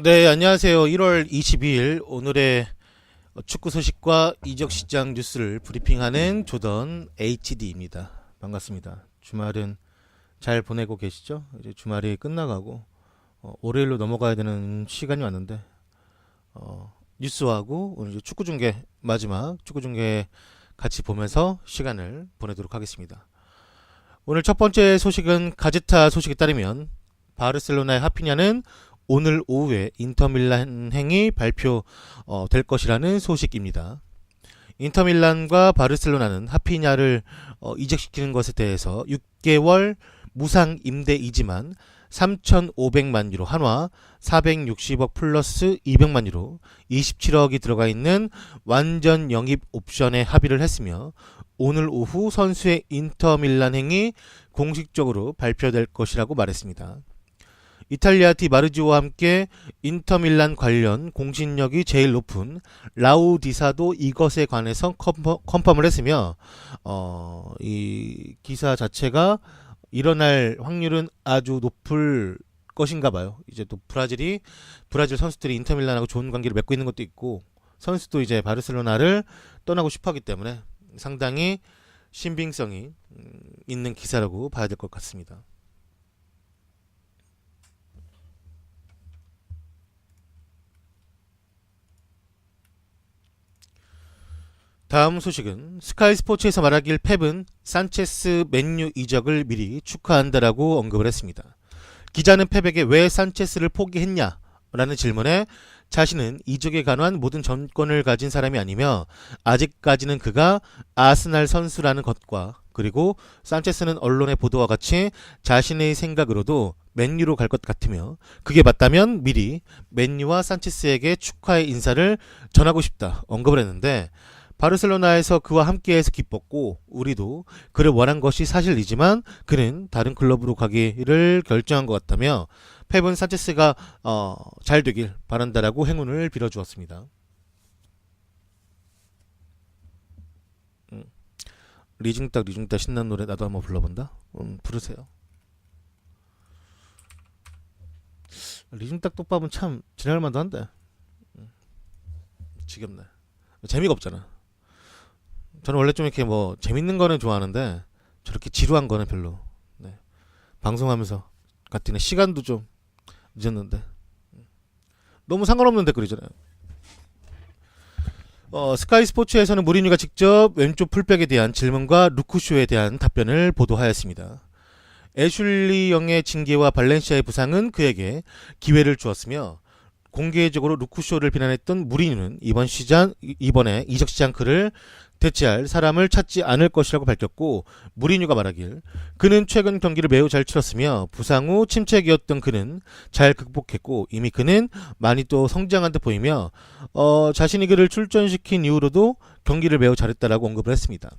네, 안녕하세요. 1월 22일 오늘의 축구 소식과 이적 시장 뉴스를 브리핑하는 조던 HD입니다. 반갑습니다. 주말은 잘 보내고 계시죠? 이제 주말이 끝나가고 월요일로 넘어가야 되는 시간이 왔는데 뉴스하고 오늘 이제 축구 중계 마지막 축구 중계 같이 보면서 시간을 보내도록 하겠습니다. 오늘 첫 번째 소식은 가제타 소식에 따르면 바르셀로나의 하피냐는 오늘 오후에 인터밀란 행이 발표될 것이라는 소식입니다. 인터밀란과 바르셀로나는 하피냐를 이적시키는 것에 대해서 6개월 무상 임대이지만 3,500만 유로 한화 460억 플러스 200만 유로 27억이 들어가 있는 완전 영입 옵션에 합의를 했으며 오늘 오후 선수의 인터밀란 행이 공식적으로 발표될 것이라고 말했습니다. 이탈리아 디마르지오와 함께 인터밀란 관련 공신력이 제일 높은 라우디사도 이것에 관해서 컨펌을 했으며 이 기사 자체가 일어날 확률은 아주 높을 것인가 봐요. 이제 또 브라질 선수들이 인터밀란하고 좋은 관계를 맺고 있는 것도 있고 선수도 이제 바르셀로나를 떠나고 싶어 하기 때문에 상당히 신빙성이 있는 기사라고 봐야 될 것 같습니다. 다음 소식은 스카이 스포츠에서 말하길 펩은 산체스 맨유 이적을 미리 축하한다라고 언급을 했습니다. 기자는 펩에게 왜 산체스를 포기했냐? 라는 질문에 자신은 이적에 관한 모든 전권을 가진 사람이 아니며 아직까지는 그가 아스날 선수라는 것과 그리고 산체스는 언론의 보도와 같이 자신의 생각으로도 맨유로 갈 것 같으며 그게 맞다면 미리 맨유와 산체스에게 축하의 인사를 전하고 싶다 언급을 했는데 바르셀로나에서 그와 함께해서 기뻤고 우리도 그를 원한 것이 사실이지만 그는 다른 클럽으로 가기를 결정한 것 같다며 펩은 산체스가 잘 되길 바란다라고 행운을 빌어주었습니다. 리중딱 신난 노래 나도 한번 불러본다? 부르세요. 리중딱 똑밥은 참 지나갈 만도 한데 지겹네. 재미가 없잖아. 저는 원래 좀 이렇게 뭐 재밌는 거는 좋아하는데 저렇게 지루한 거는 별로. 네. 방송하면서 같은 시간도 좀 늦었는데 너무 상관없는 댓글이잖아요. 스카이 스포츠에서는 무리뉴가 직접 왼쪽 풀백에 대한 질문과 루크쇼에 대한 답변을 보도하였습니다. 애슐리 영의 징계와 발렌시아의 부상은 그에게 기회를 주었으며 공개적으로 루크쇼를 비난했던 무리뉴는 이번에 이적 시장 그를 대체할 사람을 찾지 않을 것이라고 밝혔고 무리뉴가 말하길 그는 최근 경기를 매우 잘 치렀으며 부상 후 침체기였던 그는 잘 극복했고 이미 그는 많이 또 성장한 듯 보이며 자신이 그를 출전시킨 이후로도 경기를 매우 잘했다라고 언급을 했습니다.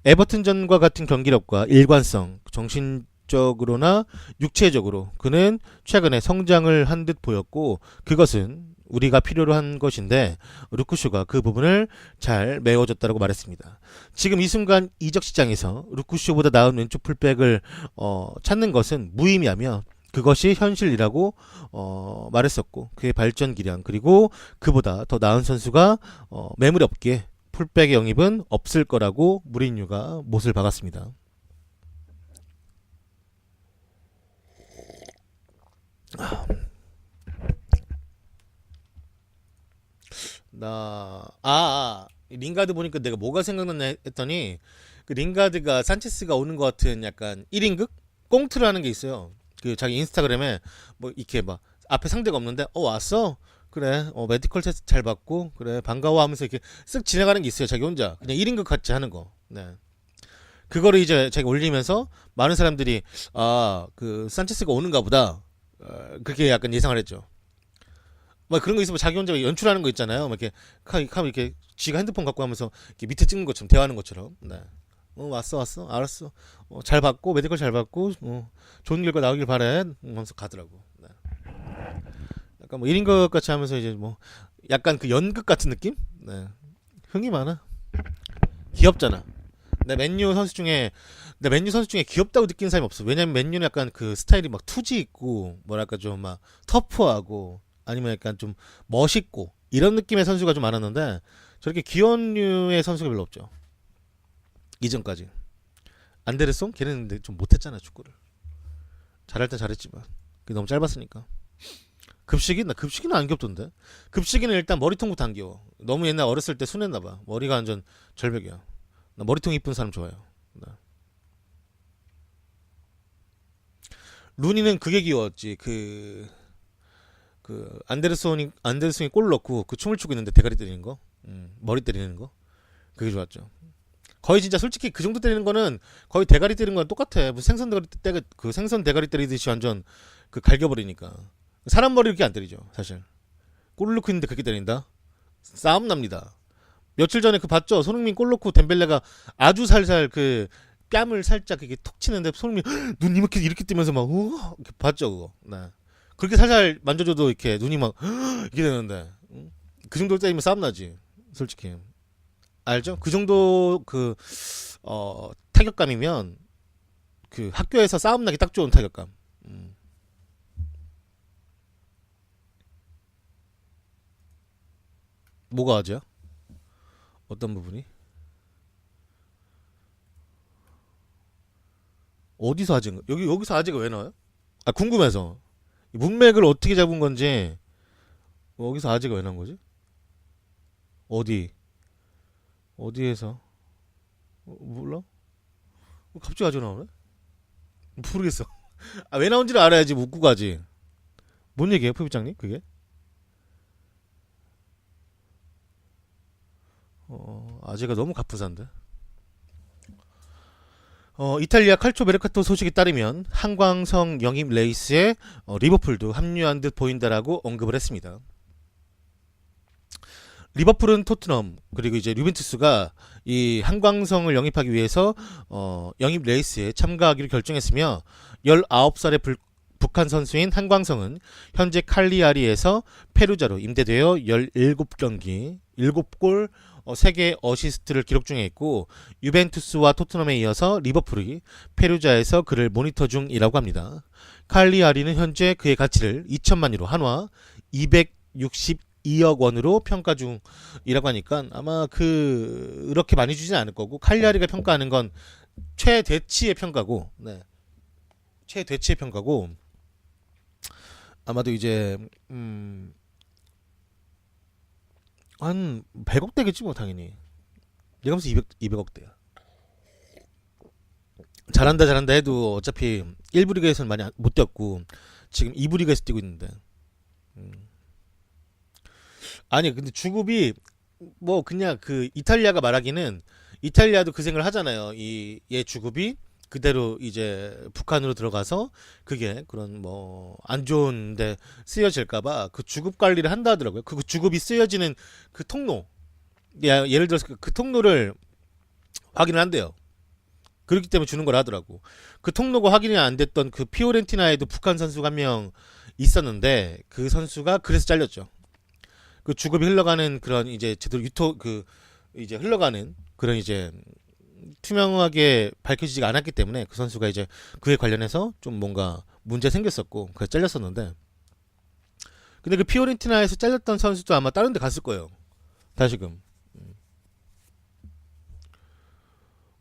에버튼전과 같은 경기력과 일관성, 정신적으로나 육체적으로 그는 최근에 성장을 한 듯 보였고 그것은 우리가 필요로 한 것인데 루크쇼가 그 부분을 잘 메워줬다고 말했습니다. 지금 이 순간 이적 시장에서 루크쇼보다 나은 왼쪽 풀백을 찾는 것은 무의미하며 그것이 현실이라고 말했었고 그의 발전 기량 그리고 그보다 더 나은 선수가 매물이 없기에 풀백의 영입은 없을 거라고 무리뉴가 못을 박았습니다. 링가드 보니까 내가 뭐가 생각났나 했더니 그 링가드가 산체스가 오는 것 같은 약간 1인극 꽁트를 하는 게 있어요. 그 자기 인스타그램에 뭐 이렇게 막 앞에 상대가 없는데 왔어 그래 메디컬 테스트 잘 받고 그래 반가워 하면서 이렇게 쓱 지나가는 게 있어요. 자기 혼자 그냥 1인극 같이 하는 거. 네. 그거를 이제 자기 올리면서 많은 사람들이 그 산체스가 오는가 보다 그렇게 약간 예상을 했죠. 막 그런 거 있으면 자기 혼자 연출하는 거 있잖아요. 막 이렇게 이렇게 지가 핸드폰 갖고 하면서 이렇게 밑에 찍는 것처럼 대화하는 것처럼. 네. 왔어 알았어. 잘 받고 메디컬 잘 받고 좋은 결과 나오길 바래 하면서 가더라고. 네. 약간 뭐 1인 것 같이 하면서 이제 뭐 약간 그 연극 같은 느낌? 네. 흥이 많아. 귀엽잖아. 내 맨유 선수 중에 귀엽다고 느끼는 사람이 없어. 왜냐면 맨유는 약간 그 스타일이 막 투지 있고 뭐랄까 좀 막 터프하고 아니면 약간 좀 멋있고 이런 느낌의 선수가 좀 많았는데 저렇게 귀여운 류의 선수가 별로 없죠. 이전까지. 안데르송? 걔는 근데 좀 못했잖아 축구를. 잘할 땐 잘했지만 그게 너무 짧았으니까. 급식이? 나 급식이는 안 귀엽던데. 급식이는 일단 머리통부터 안 귀여워. 너무 옛날 어렸을 때 순했나봐. 머리가 완전 절벽이야. 나 머리통 이쁜 사람 좋아해요. 루니는 그게 귀여웠지. 안데르송이 골 넣고 그 춤을 추고 있는데 대가리 때리는 거, 머리 때리는 거, 그게 좋았죠. 거의 진짜 솔직히 그 정도 때리는 거는 거의 대가리 때리는 거랑 똑같아. 무슨 생선 대가리 때리듯이 완전 그 갈겨버리니까. 사람 머리 이렇게 안 때리죠, 사실. 골 넣고 있는데 그렇게 때린다? 싸움 납니다. 며칠 전에 그 봤죠? 손흥민 골 넣고 덴벨레가 아주 살살 그 뺨을 살짝 이렇게 톡 치는데 손흥민 눈 이렇게 뜨면서 막 이렇게 봤죠, 그거. 네. 그렇게 살살 만져줘도 이렇게 눈이 막 이렇게 되는데 그 정도 때리면 싸움 나지, 솔직히. 알죠? 그 정도 타격감이면 그 학교에서 싸움 나기 딱 좋은 타격감. 뭐가 아재야? 어떤 부분이? 어디서 아재인가? 여기서 아재가 왜 나와요? 아, 궁금해서. 문맥을 어떻게 잡은 건지. 여기서 아재가 왜 나온 거지? 어디? 어디에서? 몰라? 갑자기 아재가 나오네? 모르겠어. 아, 왜 나온지를 알아야지 묻고 가지. 뭔 얘기예요, 포비장님? 그게? 아재가 너무 갑분사인데. 이탈리아 칼초 메르카토 소식에 따르면 한광성 영입 레이스에 리버풀도 합류한 듯 보인다라고 언급을 했습니다. 리버풀은 토트넘 그리고 이제 유벤투스가 이 한광성을 영입하기 위해서 영입 레이스에 참가하기로 결정했으며 19살의 북한 선수인 한광성은 현재 칼리아리에서 페루자로 임대되어 17경기 7골 3개 어시스트를 기록 중에 있고 유벤투스와 토트넘에 이어서 리버풀이 페루자에서 그를 모니터 중이라고 합니다. 칼리아리는 현재 그의 가치를 2천만 유로 한화 262억 원으로 평가 중이라고 하니까 아마 그렇게 많이 주진 않을 거고 칼리아리가 평가하는 건 최대치의 평가고 최대치의 평가고 아마도 이제 한 100억대겠지 뭐 당연히. 내가 무슨 200억대야. 잘한다 해도 어차피 1부 리그에서는 많이 못 뛰었고 지금 2부 리그에서 뛰고 있는데 아니 근데 주급이 뭐 그냥 그 이탈리아가 말하기는 이탈리아도 그 생각을 하잖아요. 얘 주급이 그대로 이제 북한으로 들어가서 그게 그런 뭐 안 좋은데 쓰여질까봐 그 주급 관리를 한다 하더라고요. 그 주급이 쓰여지는 그 통로, 예를 들어서 그 통로를 확인을 한대요. 그렇기 때문에 주는 걸 하더라고. 그 통로가 확인이 안 됐던 그 피오렌티나에도 북한 선수가 한 명 있었는데 그 선수가 그래서 잘렸죠. 그 주급이 흘러가는 그런 이제 제대로 이제 흘러가는 그런 이제 투명하게 밝혀지지가 않았기 때문에 그 선수가 이제 그에 관련해서 좀 뭔가 문제 생겼었고 그래서 잘렸었는데 근데 그 피오렌티나에서 잘렸던 선수도 아마 다른 데 갔을 거예요. 다시금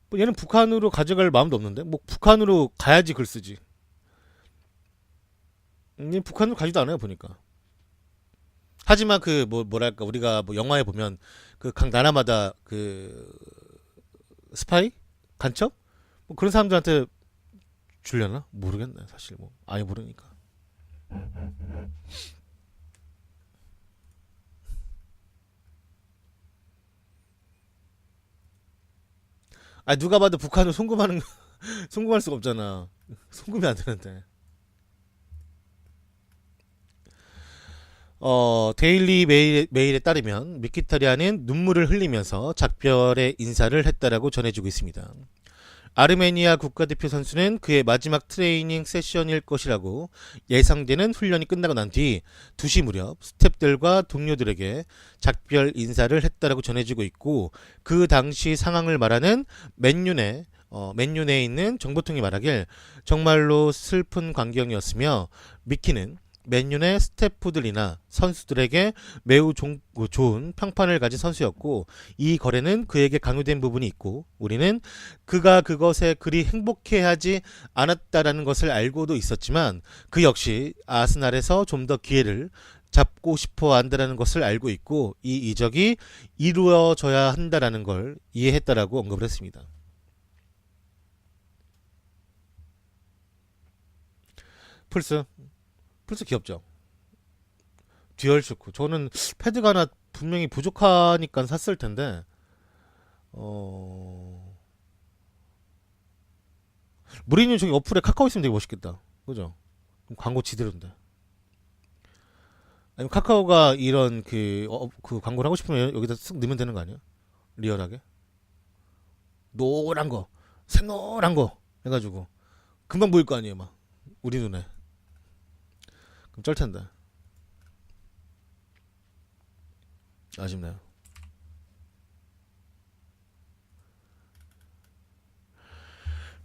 뭐 얘는 북한으로 가져갈 마음도 없는데 뭐 북한으로 가야지 글 쓰지. 얘 북한으로 가지도 않아요 보니까. 하지만 그 뭐랄까 우리가 뭐 영화에 보면 그 각 나라마다 그 스파이? 간첩? 뭐 그런 사람들한테 주려나? 모르겠네 사실 뭐 아예 모르니까. 아 누가 봐도 북한을 송금하는 송금할 수가 없잖아. 송금이 안 되는데. 데일리 메일에 따르면 미키타리아는 눈물을 흘리면서 작별의 인사를 했다라고 전해지고 있습니다. 아르메니아 국가대표 선수는 그의 마지막 트레이닝 세션일 것이라고 예상되는 훈련이 끝나고 난 뒤 2시 무렵 스태프들과 동료들에게 작별 인사를 했다라고 전해지고 있고 그 당시 상황을 말하는 맨유네에 있는 정보통이 말하길 정말로 슬픈 광경이었으며 미키는 맨유 내 스태프들이나 선수들에게 매우 좋은 평판을 가진 선수였고 이 거래는 그에게 강요된 부분이 있고 우리는 그가 그것에 그리 행복해하지 않았다라는 것을 알고도 있었지만 그 역시 아스날에서 좀 더 기회를 잡고 싶어 한다라는 것을 알고 있고 이 이적이 이루어져야 한다라는 걸 이해했다라고 언급을 했습니다. 플스 귀엽죠. 듀얼 쇼크. 저는 패드가 하나 분명히 부족하니까 샀을 텐데 무리뉴 저기 어플에 카카오 있으면 되게 멋있겠다. 그죠? 광고 지대로인데. 아니면 카카오가 이런 그 광고를 하고 싶으면 여기다 쓱 넣으면 되는 거 아니야? 리얼하게. 노란 거, 새노란 거 해가지고 금방 보일 거 아니에요, 막 우리 눈에. 그럼 쩔 텐데. 아쉽네요.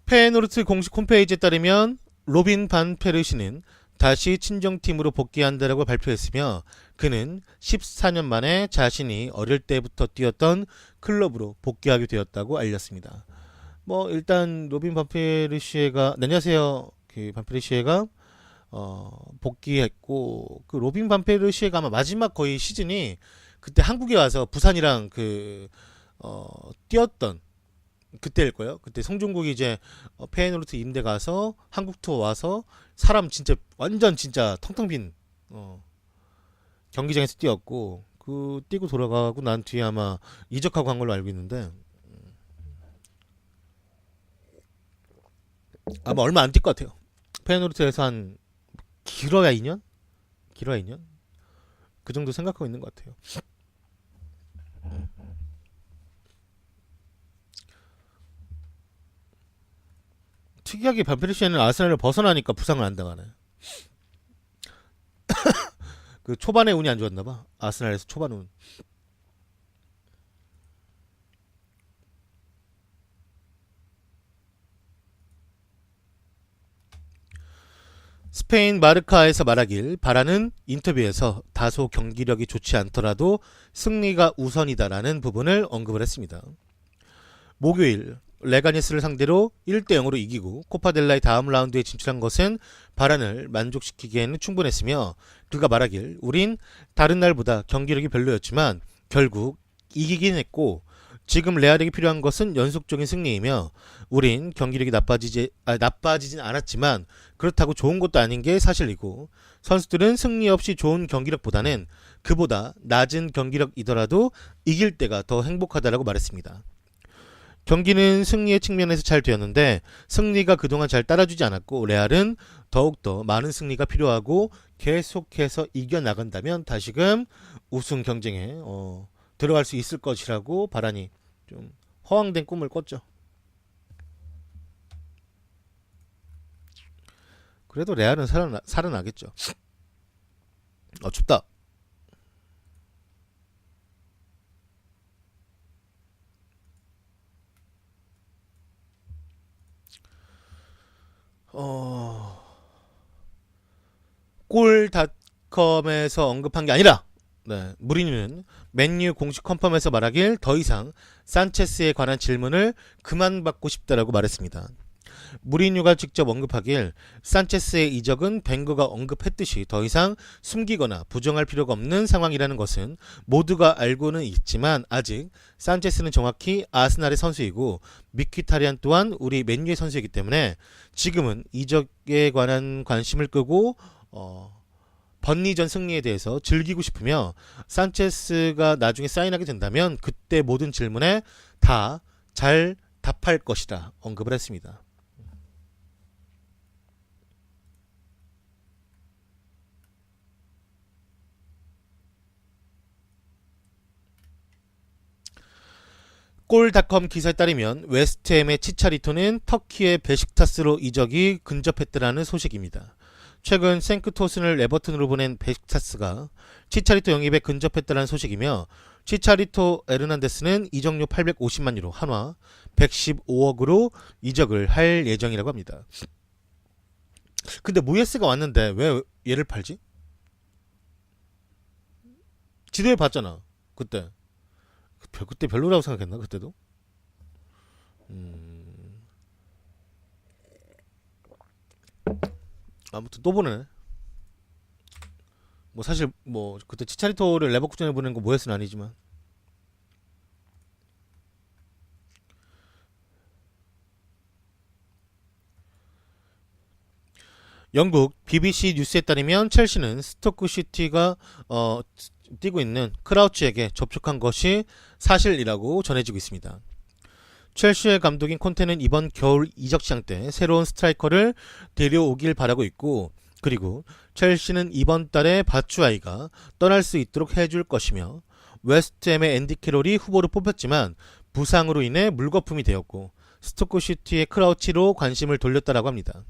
페노르트 공식 홈페이지에 따르면 로빈 반 페르시는 다시 친정팀으로 복귀한다라고 발표했으며 그는 14년 만에 자신이 어릴 때부터 뛰었던 클럽으로 복귀하게 되었다고 알렸습니다. 뭐 일단 로빈 반 페르시에가 안녕하세요. 그 반 페르시에가 복귀했고 그 로빈 반 페르시에가 아마 마지막 거의 시즌이 그때 한국에 와서 부산이랑 뛰었던 그때일 거예요. 그때 송중국이 이제 페이노르트 임대 가서 한국 투어 와서 사람 진짜 완전 진짜 텅텅 빈 경기장에서 뛰었고 그 뛰고 돌아가고 난 뒤에 아마 이적하고 간 걸로 알고 있는데 아마 얼마 안 뛸 것 같아요. 페이노르트에서 한 길어야 2년? 길어야 2년? 그 정도 생각하고 있는 것 같아요. 특이하게 반페르시아는 아스날을 벗어나니까 부상을 안 당하네. 그 초반에 운이 안 좋았나봐. 아스날에서 초반 운. 스페인 마르카에서 말하길 바라는 인터뷰에서 다소 경기력이 좋지 않더라도 승리가 우선이다라는 부분을 언급을 했습니다. 목요일 레가니스를 상대로 1대0으로 이기고 코파델라의 다음 라운드에 진출한 것은 바란을 만족시키기에는 충분했으며 그가 말하길 우린 다른 날보다 경기력이 별로였지만 결국 이기긴 했고 지금 레알에게 필요한 것은 연속적인 승리이며 우린 경기력이 나빠지진 않았지만 그렇다고 좋은 것도 아닌 게 사실이고 선수들은 승리 없이 좋은 경기력보다는 그보다 낮은 경기력이더라도 이길 때가 더 행복하다라고 말했습니다. 경기는 승리의 측면에서 잘 되었는데 승리가 그동안 잘 따라주지 않았고 레알은 더욱더 많은 승리가 필요하고 계속해서 이겨나간다면 다시금 우승 경쟁에 들어갈 수 있을 것이라고 바란이 좀 허황된 꿈을 꿨죠. 그래도 레알은 살아나겠죠. 춥다. 골닷컴에서 언급한 게 아니라 무리뉴는 맨유 공식 컨펌에서 말하길 더 이상 산체스에 관한 질문을 그만 받고 싶다라고 말했습니다. 무리뉴가 직접 언급하길 산체스의 이적은 벵거가 언급했듯이 더 이상 숨기거나 부정할 필요가 없는 상황이라는 것은 모두가 알고는 있지만 아직 산체스는 정확히 아스날의 선수이고 미키타리안 또한 우리 맨유의 선수이기 때문에 지금은 이적에 관한 관심을 끄고 번리전 승리에 대해서 즐기고 싶으며 산체스가 나중에 사인하게 된다면 그때 모든 질문에 다 잘 답할 것이라 언급을 했습니다. 골닷컴 기사에 따르면 웨스트햄의 치차리토는 터키의 베식타스로 이적이 근접했다라는 소식입니다. 최근 생크토슨을 에버튼으로 보낸 베식타스가 치차리토 영입에 근접했다는 소식이며 치차리토 에르난데스는 이적료 850만 유로 한화 115억으로 이적을 할 예정이라고 합니다. 근데 모예스가 왔는데 왜 얘를 팔지? 지도에 봤잖아. 그때. 그때 별로라고 생각했나 그때도? 아무튼 또 보네. 뭐 사실 뭐 그때 치차리토를 레버쿠젠에 보낸 거 모였은 아니지만. 영국 BBC 뉴스에 따르면 첼시는 스토크시티가 뛰고 있는 크라우치에게 접촉한 것이 사실이라고 전해지고 있습니다. 첼시의 감독인 콘테는 이번 겨울 이적 시장 때 새로운 스트라이커를 데려오길 바라고 있고, 그리고 첼시는 이번 달에 바추아이가 떠날 수 있도록 해줄 것이며, 웨스트햄의 앤디 캐롤이 후보로 뽑혔지만 부상으로 인해 물거품이 되었고 스토크시티의 크라우치로 관심을 돌렸다라고 합니다.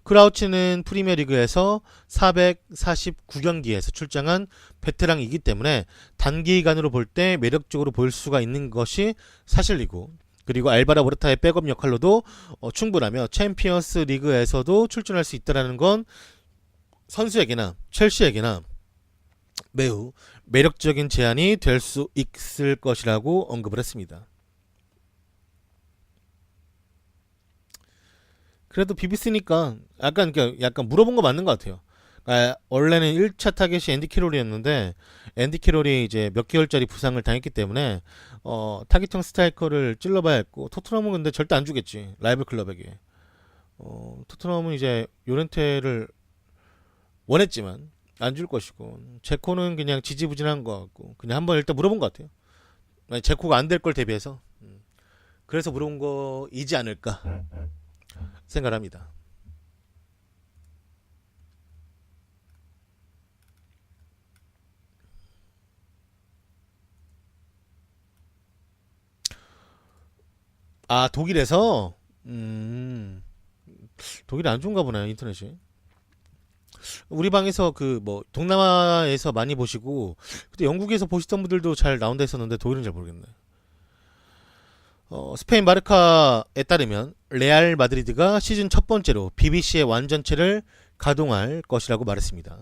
크라우치는 프리미어리그에서 449경기에서 출장한 베테랑이기 때문에 단기간으로 볼 때 매력적으로 보일 수가 있는 것이 사실이고, 그리고 알바라 모르타의 백업 역할로도 충분하며 챔피언스 리그에서도 출전할 수 있다는 건 선수에게나 첼시에게나 매우 매력적인 제안이 될 수 있을 것이라고 언급을 했습니다. 그래도 BBC니까 약간 물어본 거 맞는 것 같아요. 그러니까 원래는 1차 타겟이 앤디 캐롤이었는데 앤디 캐롤이 이제 몇 개월짜리 부상을 당했기 때문에 타깃형 스트라이커를 찔러봐야 했고, 토트넘은 근데 절대 안 주겠지, 라이벌 클럽에게. 토트넘은 이제 요렌테를 원했지만 안 줄 것이고, 제코는 그냥 지지부진한 것 같고, 그냥 한번 일단 물어본 것 같아요. 제코가 안 될 걸 대비해서. 그래서 물어본 거이지 않을까 생각합니다. 아, 독일에서 독일 안 좋은가 보네, 인터넷이. 우리 방에서 그 뭐 동남아에서 많이 보시고 그때 영국에서 보시던 분들도 잘 나온다 했었는데 독일은 잘 모르겠네. 스페인 마르카에 따르면 레알 마드리드가 시즌 첫 번째로 BBC의 완전체를 가동할 것이라고 말했습니다.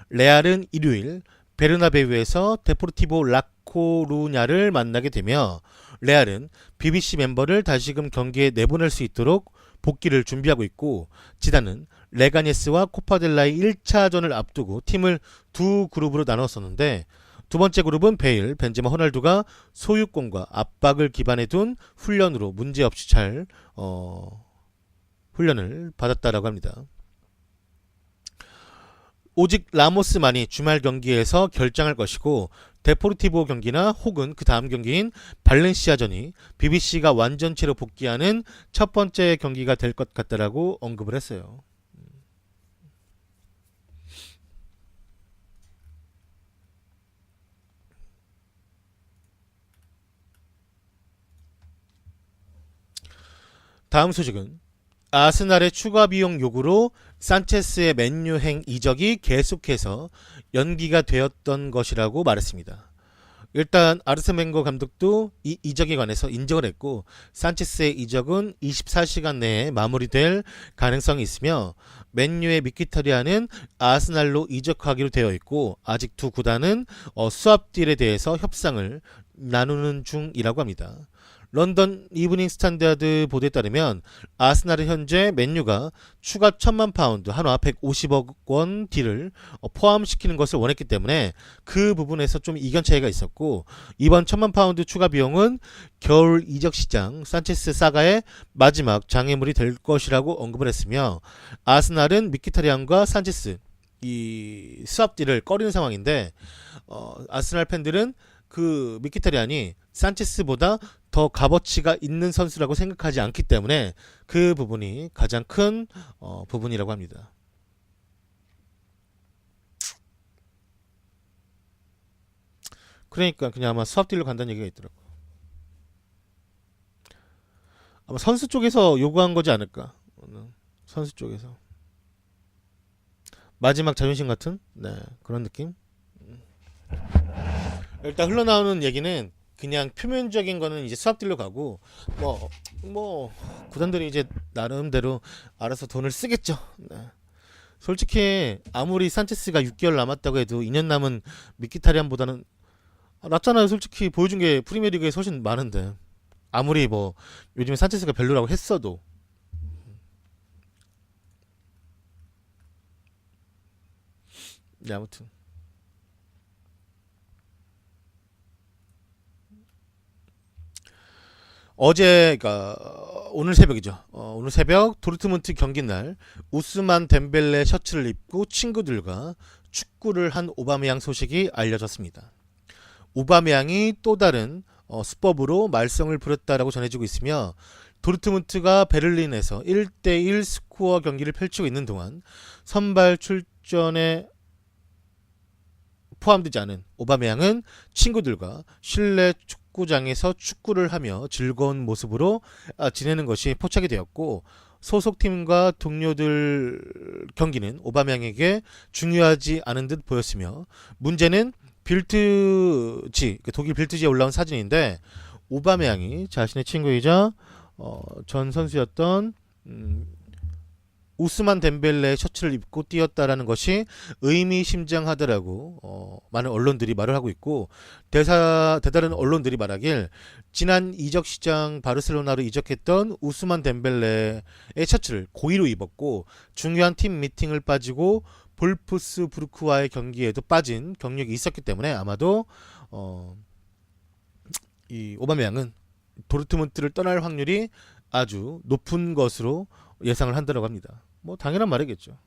레알은 일요일 베르나베우에서 데포르티보 라코루냐를 만나게 되며, 레알은 BBC 멤버를 다시금 경기에 내보낼 수 있도록 복귀를 준비하고 있고, 지단은 레가네스와 코파델라의 1차전을 앞두고 팀을 두 그룹으로 나눴었는데, 두 번째 그룹은 베일, 벤제마, 호날두가 소유권과 압박을 기반에 둔 훈련으로 문제없이 잘 훈련을 받았다라고 합니다. 오직 라모스만이 주말 경기에서 결장할 것이고, 데포르티보 경기나 혹은 그 다음 경기인 발렌시아전이 BBC가 완전체로 복귀하는 첫 번째 경기가 될 것 같다라고 언급을 했어요. 다음 소식은 아스날의 추가 비용 요구로 산체스의 맨유행 이적이 계속해서 연기가 되었던 것이라고 말했습니다. 일단 아르센 벵거 감독도 이 이적에 관해서 인정을 했고, 산체스의 이적은 24시간 내에 마무리될 가능성이 있으며, 맨유의 미키타리아는 아스날로 이적하기로 되어 있고, 아직 두 구단은 수합 딜에 대해서 협상을 나누는 중이라고 합니다. 런던 이브닝 스탠다드 보도에 따르면 아스날은 현재 맨유가 추가 1000만 파운드 한화 150억 원 딜을 포함시키는 것을 원했기 때문에 그 부분에서 좀 이견 차이가 있었고, 이번 1000만 파운드 추가 비용은 겨울 이적 시장 산체스 사가의 마지막 장애물이 될 것이라고 언급을 했으며, 아스날은 미키타리안과 산체스 이 스왑 딜을 꺼리는 상황인데, 아스날 팬들은 그 미키타리안이 산체스보다 더 값어치가 있는 선수라고 생각하지 않기 때문에 그 부분이 가장 큰 부분이라고 합니다. 그러니까 그냥 아마 수합 딜로 간다는 얘기가 있더라고. 아마 선수 쪽에서 요구한 거지 않을까. 선수 쪽에서 마지막 자존심 같은 그런 느낌. 일단 흘러나오는 얘기는 그냥 표면적인 거는 이제 수합딜로 가고, 뭐 구단들이 이제 나름대로 알아서 돈을 쓰겠죠. 솔직히 아무리 산체스가 6개월 남았다고 해도 2년 남은 미키타리안보다는 낫잖아요. 솔직히 보여준 게 프리미어리그에 훨씬 많은데 아무리 뭐 요즘에 산체스가 별로라고 했어도. 네, 아무튼 어제 그러니까 오늘 새벽이죠. 오늘 새벽 도르트문트 경기 날 우스만 덴벨레 셔츠를 입고 친구들과 축구를 한 오바메양 소식이 알려졌습니다. 오바메양이 또 다른 수법으로 말썽을 부렸다라고 전해지고 있으며 도르트문트가 베를린에서 1대1 스코어 경기를 펼치고 있는 동안 선발 출전에 포함되지 않은 오바메양은 친구들과 실내 축구장에서 축구를 하며 즐거운 모습으로 지내는 것이 포착이 되었고 소속팀과 동료들 경기는 오바메양에게 중요하지 않은 듯 보였으며 문제는 빌트지 독일 빌트지에 올라온 사진인데 오바메양이 자신의 친구이자 전 선수였던 우스만 덴벨레 셔츠를 입고 뛰었다라는 것이 의미심장하더라고 많은 언론들이 말을 하고 있고 대다른 언론들이 말하길 지난 이적 시장 바르셀로나로 이적했던 우스만 덴벨레의 셔츠를 고의로 입었고 중요한 팀 미팅을 빠지고 볼프스부르크와의 경기에도 빠진 경력이 있었기 때문에 아마도 이 오바메양은 도르트문트를 떠날 확률이 아주 높은 것으로 예상을 한다고 합니다. 뭐 당연한 말이겠죠.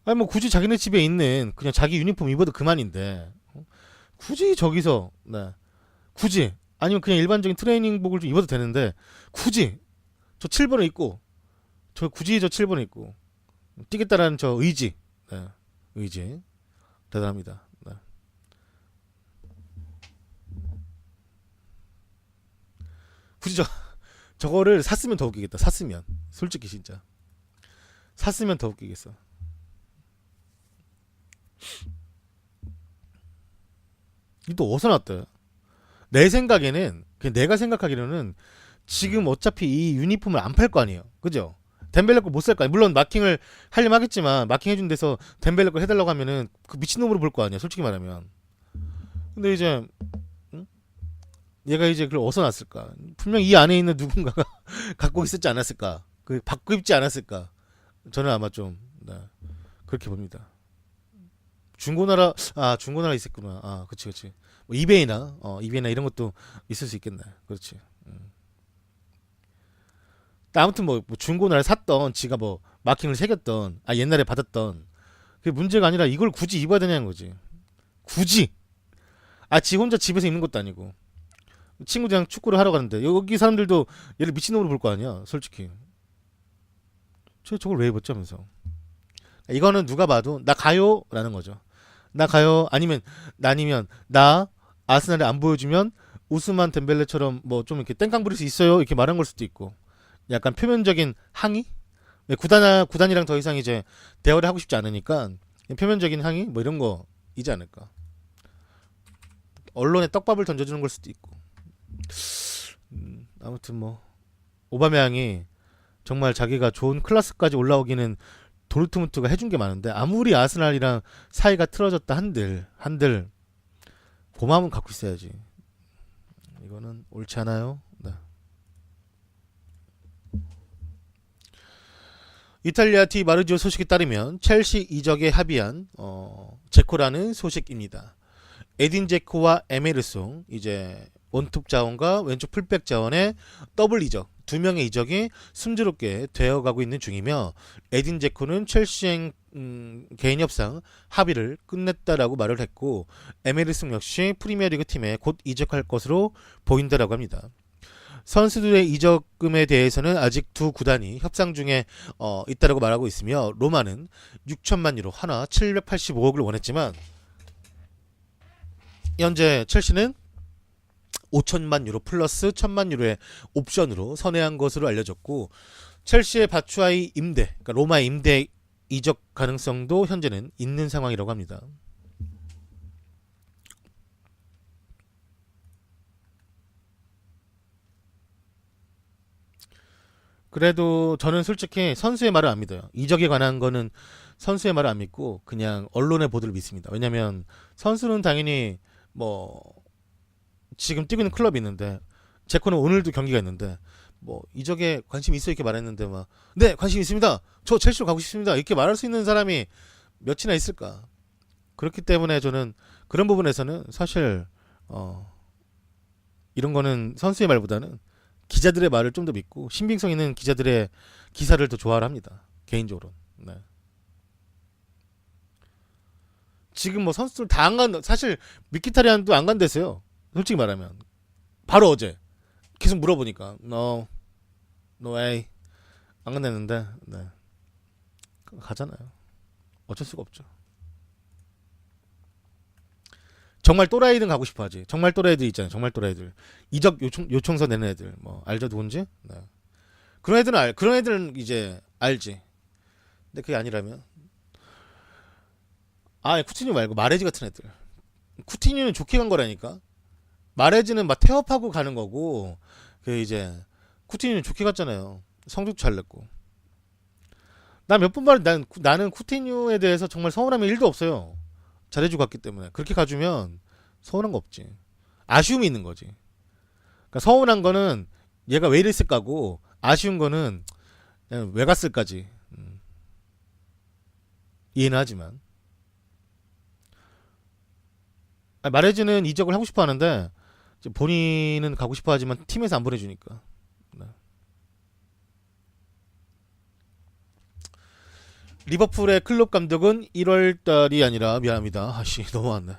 아니 뭐 굳이 자기네 집에 있는 그냥 자기 유니폼 입어도 그만인데 굳이 저기서 네. 굳이 아니면 그냥 일반적인 트레이닝복을 좀 입어도 되는데 굳이 저 7번을 입고 저 굳이 저 7번을 입고 뛰겠다라는 저 의지 네. 의지 대단합니다. 네. 굳이 저거를 샀으면 더 웃기겠다. 샀으면 솔직히 진짜 샀으면 더 웃기겠어. 이게 또 어디서 났대? 내 생각에는 그냥 내가 생각하기로는 지금 어차피 이 유니폼을 안 팔 거 아니에요. 그죠? 덴벨레 거 못 살 거 아니에요. 물론 마킹을 하려면 하겠지만 마킹 해준 데서 덴벨레 거 해달라고 하면은 그 미친놈으로 볼 거 아니야. 솔직히 말하면. 근데 이제 응? 얘가 이제 그걸 어디서 났을까? 분명 이 안에 있는 누군가가 갖고 있었지 않았을까? 그 받고 입지 않았을까? 저는 아마 좀 네, 그렇게 봅니다. 중고나라 있었구나. 그치. 뭐 이베이나 이런 것도 있을 수 있겠네. 그렇지. 아무튼 뭐 중고나라 샀던, 지가 뭐 마킹을 새겼던, 옛날에 받았던 그게 문제가 아니라 이걸 굳이 입어야 되냐는 거지. 굳이. 지 혼자 집에서 입는 것도 아니고 친구들이랑 축구를 하러 가는데 여기 사람들도 얘를 미친놈으로 볼 거 아니야. 솔직히. 저걸 왜 입었자면서. 이거는 누가 봐도 나 가요라는 거죠. 나 가요. 아니면 나 아스날에 안 보여주면 우스만 덴벨레처럼 뭐 좀 이렇게 땡깡 부릴 수 있어요. 이렇게 말한 걸 수도 있고. 약간 표면적인 항의? 구단이랑 더 이상 이제 대화를 하고 싶지 않으니까 표면적인 항의 뭐 이런 거이지 않을까. 언론에 떡밥을 던져주는 걸 수도 있고. 아무튼 뭐 오바메양이 정말 자기가 좋은 클래스까지 올라오기는 도르트문트가 해준 게 많은데 아무리 아스날이랑 사이가 틀어졌다 한들 고마움은 갖고 있어야지. 이거는 옳지 않아요. 네. 이탈리아 티 마르지오 소식에 따르면 첼시 이적에 합의한 제코라는 소식입니다. 에딘 제코와 에메르송 이제 원톱 자원과 왼쪽 풀백 자원의 더블 이적 두 명의 이적이 순조롭게 되어가고 있는 중이며 에딘 제코는 첼시행 개인 협상 합의를 끝냈다라고 말을 했고 에메르송 역시 프리미어리그 팀에 곧 이적할 것으로 보인다라고 합니다. 선수들의 이적금에 대해서는 아직 두 구단이 협상 중에 있다라고 말하고 있으며 로마는 6천만 유로 하나 785억을 원했지만 현재 첼시는 5천만 유로 플러스 1천만 유로의 옵션으로 선회한 것으로 알려졌고 첼시의 바추아이 임대, 그러니까 로마의 임대 이적 가능성도 현재는 있는 상황이라고 합니다. 그래도 저는 솔직히 선수의 말을 안 믿어요. 이적에 관한 거는 선수의 말을 안 믿고 그냥 언론의 보도를 믿습니다. 왜냐면 선수는 당연히 뭐 지금 뛰고 있는 클럽이 있는데 제코는 오늘도 경기가 있는데 뭐 이적에 관심 있어 이렇게 말했는데 막 네 관심 있습니다. 저 첼시로 가고 싶습니다. 이렇게 말할 수 있는 사람이 몇이나 있을까? 그렇기 때문에 저는 그런 부분에서는 사실 이런 거는 선수의 말보다는 기자들의 말을 좀 더 믿고 신빙성 있는 기자들의 기사를 더 좋아를 합니다. 개인적으로. 네. 지금 뭐 선수들 다 안 간, 사실 미키타리안도 안 간댔어요. 솔직히 말하면. 바로 어제. 계속 물어보니까. No, no way. 안 간댔는데, 네. 가잖아요. 어쩔 수가 없죠. 정말 또라이든 가고 싶어 하지. 정말 또라이들 있잖아요. 정말 또라이들. 이적 요청서 내는 애들. 뭐, 알죠? 누군지? 네. 그런 애들은 이제 알지. 근데 그게 아니라면. 아, 쿠티뉴 말고 마레지 같은 애들. 쿠티뉴는 좋게 간 거라니까. 마레지는 막 태업하고 가는 거고, 그 이제 쿠티뉴는 좋게 갔잖아요. 성적도 잘 냈고. 나 몇 번 나는 쿠티뉴에 대해서 정말 서운함이 1도 없어요. 잘해주고 갔기 때문에. 그렇게 가주면 서운한 거 없지. 아쉬움이 있는 거지. 그러니까 서운한 거는 얘가 왜 이랬을까고, 아쉬운 거는 그냥 왜 갔을까지. 이해는 하지만. 마레즈는 이적을 하고 싶어 하는데 본인은 가고 싶어 하지만 팀에서 안 보내주니까. 네. 리버풀의 클롭 감독은 1월달이 아니라 미안합니다. 아씨 넘어왔네.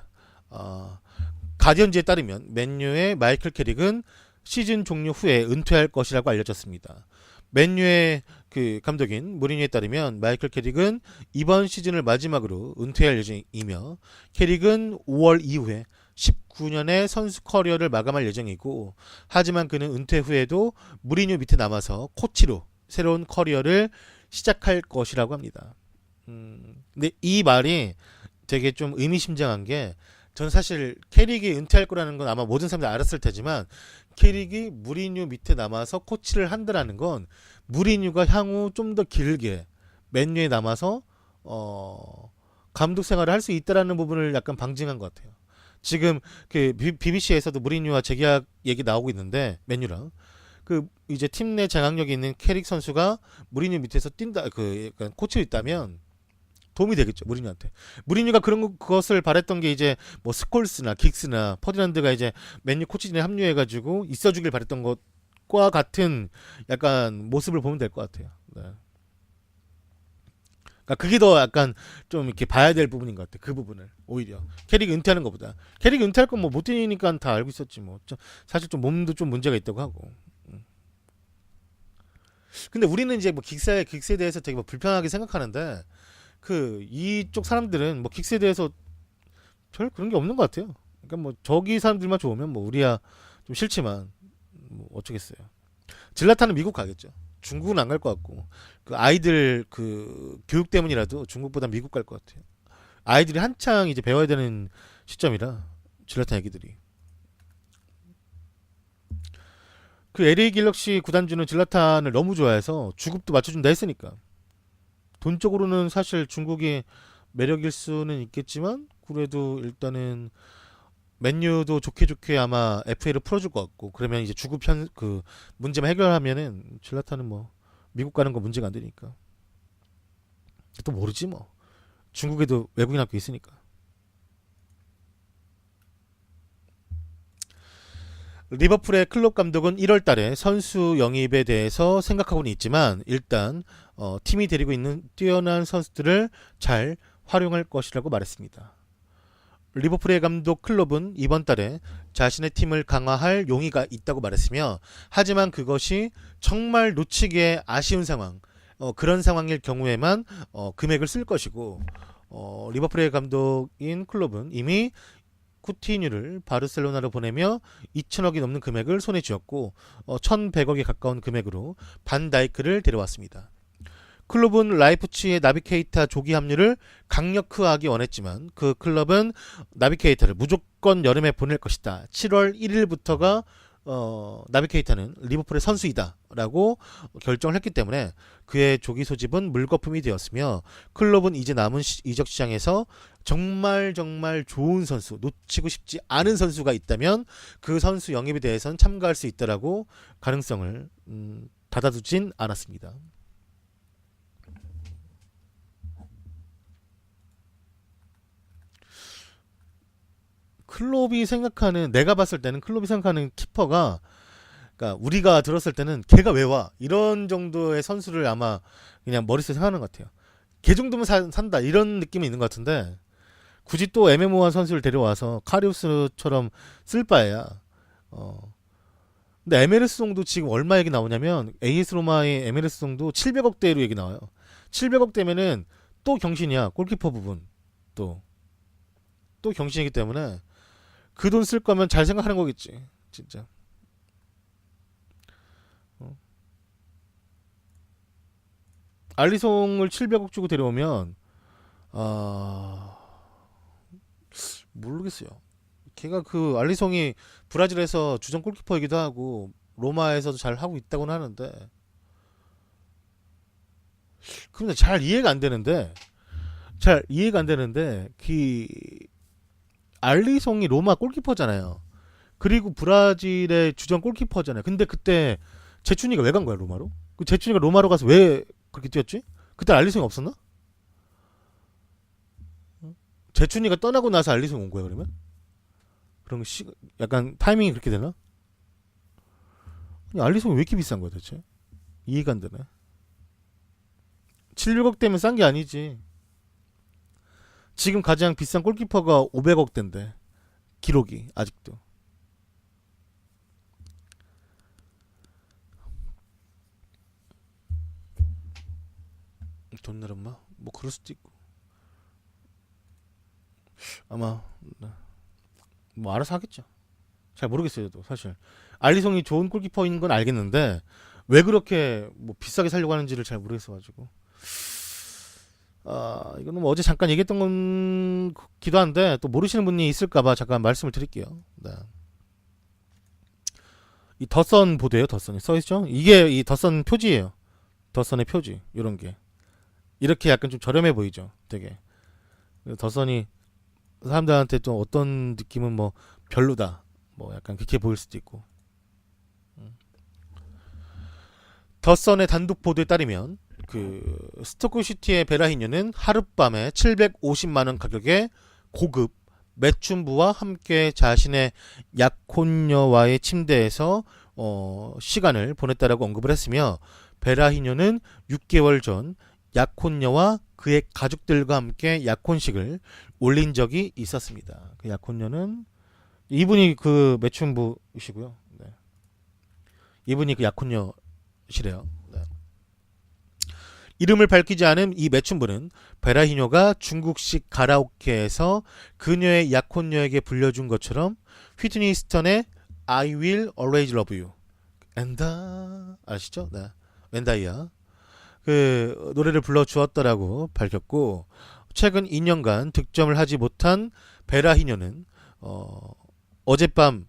가디언지에 따르면 맨유의 마이클 캐릭은 시즌 종료 후에 은퇴할 것이라고 알려졌습니다. 맨유의 그 감독인 무리뉴에 따르면 마이클 캐릭은 이번 시즌을 마지막으로 은퇴할 예정이며 캐릭은 5월 이후에 19년의 선수 커리어를 마감할 예정이고 하지만 그는 은퇴 후에도 무리뉴 밑에 남아서 코치로 새로운 커리어를 시작할 것이라고 합니다. 근데 이 말이 되게 좀 의미심장한 게 저는 사실 캐릭이 은퇴할 거라는 건 아마 모든 사람들이 알았을 테지만 캐릭이 무리뉴 밑에 남아서 코치를 한다라는 건 무리뉴가 향후 좀 더 길게 맨유에 남아서 감독 생활을 할 수 있다라는 부분을 약간 방증한 것 같아요. 지금 그 BBC에서도 무리뉴와 재계약 얘기 나오고 있는데 맨유랑 그 이제 팀 내 장악력이 있는 캐릭 선수가 무리뉴 밑에서 뛴다 그 약간 코치로 있다면 도움이 되겠죠 무리뉴한테. 무리뉴가 그것을 바랬던 게 이제 뭐 스콜스나 긱스나 퍼디난드가 이제 맨유 코치진에 합류해가지고 있어주길 바랬던 것과 같은 약간 모습을 보면 될 것 같아요. 네. 그러니까 그게 더 약간 좀 이렇게 봐야 될 부분인 것 같아. 그 부분을 오히려 캐릭 은퇴하는 것보다. 캐릭 은퇴할 건 뭐 못 뛰니까 다 알고 있었지 뭐. 사실 좀 몸도 좀 문제가 있다고 하고. 근데 우리는 이제 뭐 긱스에 대해서 되게 뭐 불편하게 생각하는데 그 이쪽 사람들은 뭐 긱스에 대해서 별 그런 게 없는 것 같아요. 그러니까 뭐 저기 사람들만 좋으면 뭐 우리야 좀 싫지만 뭐 어쩌겠어요. 질라탄은 미국 가겠죠. 중국은 안 갈 것 같고 그 아이들 그 교육 때문이라도 중국보다 미국 갈 것 같아요. 아이들이 한창 이제 배워야 되는 시점이라 질라탄 애기들이. 그 LA 갤럭시 구단주는 질라탄을 너무 좋아해서 주급도 맞춰준다 했으니까. 돈적으로는 사실 중국이 매력일 수는 있겠지만 그래도 일단은 맨유도 좋게 아마 FA를 풀어줄 것 같고 그러면 이제 주급 그 문제만 해결하면은 질라탄은 뭐 미국 가는 거 문제가 안 되니까 또 모르지 뭐 중국에도 외국인 학교 있으니까. 리버풀의 클롭 감독은 1월 달에 선수 영입에 대해서 생각하고는 있지만 일단 팀이 데리고 있는 뛰어난 선수들을 잘 활용할 것이라고 말했습니다. 리버풀의 감독 클롭은 이번 달에 자신의 팀을 강화할 용의가 있다고 말했으며 하지만 그것이 정말 놓치기에 아쉬운 상황 그런 상황일 경우에만 금액을 쓸 것이고 리버풀의 감독인 클롭은 이미 쿠티뉴를 바르셀로나로 보내며 2천억이 넘는 금액을 손에 쥐었고 1,100억에 가까운 금액으로 반다이크를 데려왔습니다. 클럽은 라이프치히의 나비 케이타 조기 합류를 강력화하기 원했지만 그 클럽은 나비 케이타를 무조건 여름에 보낼 것이다. 7월 1일부터가 나비케이터는 리버풀의 선수이다라고 결정을 했기 때문에 그의 조기 소집은 물거품이 되었으며 클럽은 이제 남은 이적 시장에서 정말 정말 좋은 선수, 놓치고 싶지 않은 선수가 있다면 그 선수 영입에 대해서는 참가할 수 있다라고 가능성을 닫아두진 않았습니다. 내가 봤을 때는 클롭이 생각하는 키퍼가, 그러니까 우리가 들었을 때는 걔가 왜 와? 이런 정도의 선수를 아마 그냥 머릿속에 생각하는 것 같아요. 걔 정도면 산다 이런 느낌이 있는 것 같은데 굳이 또 애매모호한 선수를 데려와서 카리우스처럼 쓸 바에야. 근데 에메르송도 지금 얼마 얘기 나오냐면 AS 로마의 에메르송도 700억대로 얘기 나와요. 700억대면은 또 경신이야. 골키퍼 부분 또 경신이기 때문에 그 돈 쓸 거면 잘 생각하는 거겠지. 진짜. 알리송을 700억 주고 데려오면 아 모르겠어요. 걔가 그 알리송이 브라질에서 주전 골키퍼이기도 하고 로마에서도 잘 하고 있다고는 하는데 근데 잘 이해가 안 되는데 그 알리송이 로마 골키퍼잖아요. 그리고 브라질의 주전 골키퍼잖아요. 근데 그때 제춘이가 왜 간 거야 로마로? 그 제춘이가 로마로 가서 왜 그렇게 뛰었지? 그때 알리송이 없었나? 제춘이가 떠나고 나서 알리송 온 거야 그러면? 그럼 약간 타이밍이 그렇게 되나? 아니, 알리송이 왜 이렇게 비싼 거야 대체? 이해가 안 되네. 700억대면 싼 게 아니지. 지금 가장 비싼 골키퍼가 500억대인데 기록이 아직도. 돈 내렸나? 뭐 그럴 수도 있고. 아마 뭐 알아서 하겠죠. 잘 모르겠어요, 저도 사실. 알리송이 좋은 골키퍼인 건 알겠는데 왜 그렇게 뭐 비싸게 살려고 하는지를 잘 모르겠어가지고. 이거는 뭐 어제 잠깐 얘기했던 건기도 한데 또 모르시는 분이 있을까봐 잠깐 말씀을 드릴게요. 네. 이 더선 보드예요, 더선이 써있죠? 이게 이 더선 표지예요. 더선의 표지, 이런 게 이렇게 약간 좀 저렴해 보이죠, 되게. 더선이 사람들한테 좀 어떤 느낌은 뭐 별로다, 뭐 약간 그렇게 보일 수도 있고. 더선의 단독 보도에 따르면 그 스토크시티의 베라히뉴는 하룻밤에 750만 원 가격의 고급 매춘부와 함께 자신의 약혼녀와의 침대에서 시간을 보냈다라고 언급을 했으며 베라히뉴는 6개월 전 약혼녀와 그의 가족들과 함께 약혼식을 올린 적이 있었습니다. 그 약혼녀는 이분이 그 매춘부이시고요. 네. 이분이 그 약혼녀시래요. 네. 이름을 밝히지 않은 이 매춘부는 베라히뇨가 중국식 가라오케에서 그녀의 약혼녀에게 불려준 것처럼 휘트니 스턴의 I Will Always Love You 엔다 아시죠? 네. 웬다이아 그 노래를 불러주었다라고 밝혔고 최근 2년간 득점을 하지 못한 베라히뇨는 어젯밤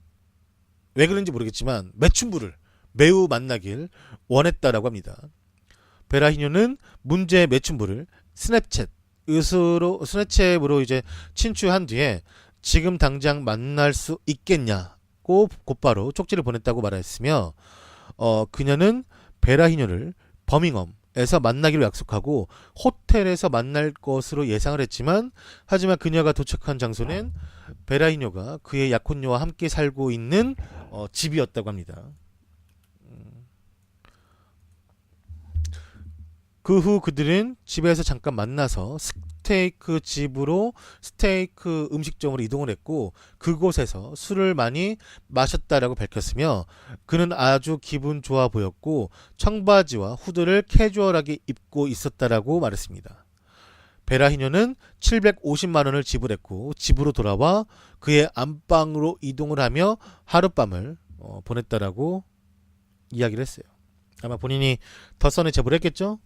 왜 그런지 모르겠지만 매춘부를 매우 만나길 원했다라고 합니다. 베라히뇨는 문제의 매춘부를 스냅챗으로 이제 친추한 뒤에 지금 당장 만날 수 있겠냐고 곧바로 쪽지를 보냈다고 말했으며 그녀는 베라히뇨를 버밍엄에서 만나기로 약속하고 호텔에서 만날 것으로 예상을 했지만 하지만 그녀가 도착한 장소는 베라히뇨가 그의 약혼녀와 함께 살고 있는 집이었다고 합니다. 그 후 그들은 집에서 잠깐 만나서 스테이크 집으로 스테이크 음식점으로 이동을 했고 그곳에서 술을 많이 마셨다라고 밝혔으며 그는 아주 기분 좋아 보였고 청바지와 후드를 캐주얼하게 입고 있었다라고 말했습니다. 베라히뇨는 750만 원을 지불했고 집으로 돌아와 그의 안방으로 이동을 하며 하룻밤을 보냈다라고 이야기를 했어요. 아마 본인이 더선에 제보를 했겠죠?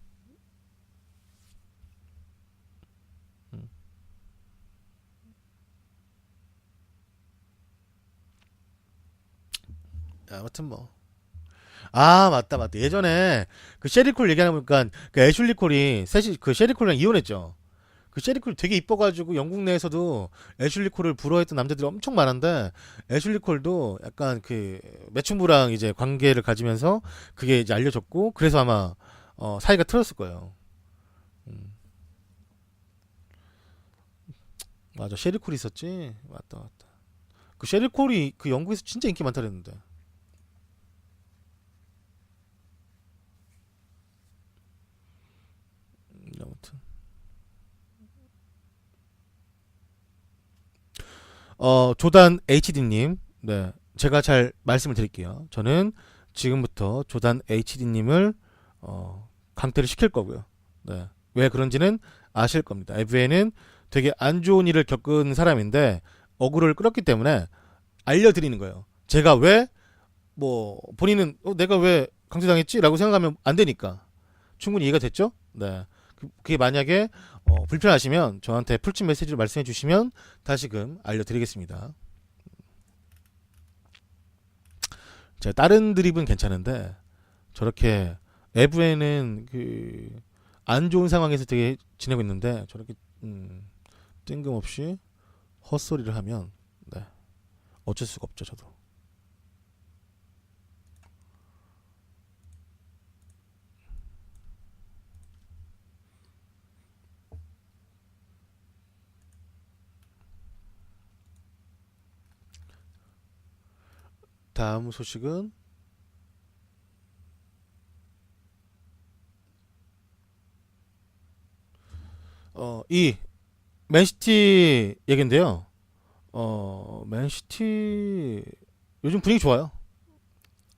아무튼 뭐. 아, 맞다, 맞다. 예전에 그 셰리콜 얘기하다 보니까 그 애슐리 콜이 셋이 그 셰리 콜이랑 이혼했죠. 그 셰리 콜 되게 이뻐가지고 영국 내에서도 애슐리 콜을 부러워했던 남자들이 엄청 많은데 애슐리 콜도 약간 그 매춘부랑 이제 관계를 가지면서 그게 이제 알려졌고 그래서 아마 사이가 틀었을 거예요. 음, 맞아, 셰리 콜이 있었지. 맞다, 맞다. 그 셰리 콜이 그 영국에서 진짜 인기 많다 그랬는데. 아무튼 조단 HD님, 네, 제가 잘 말씀을 드릴게요. 저는 지금부터 조단 HD님을 강퇴를 시킬 거고요. 네, 왜 그런지는 아실 겁니다. 에브에는 되게 안 좋은 일을 겪은 사람인데 어그로를 끌었기 때문에 알려드리는 거예요. 제가 왜 뭐 본인은 내가 왜 강퇴당했지라고 생각하면 안 되니까 충분히 이해가 됐죠? 네. 그게 만약에 불편하시면 저한테 풀친 메시지로 말씀해 주시면 다시금 알려드리겠습니다. 제가 다른 드립은 괜찮은데 저렇게 외부에는 그 안 좋은 상황에서 되게 지내고 있는데 저렇게 뜬금없이 헛소리를 하면 네, 어쩔 수가 없죠 저도. 다음 소식은 이 맨시티 얘긴데요. 맨시티 요즘 분위기 좋아요.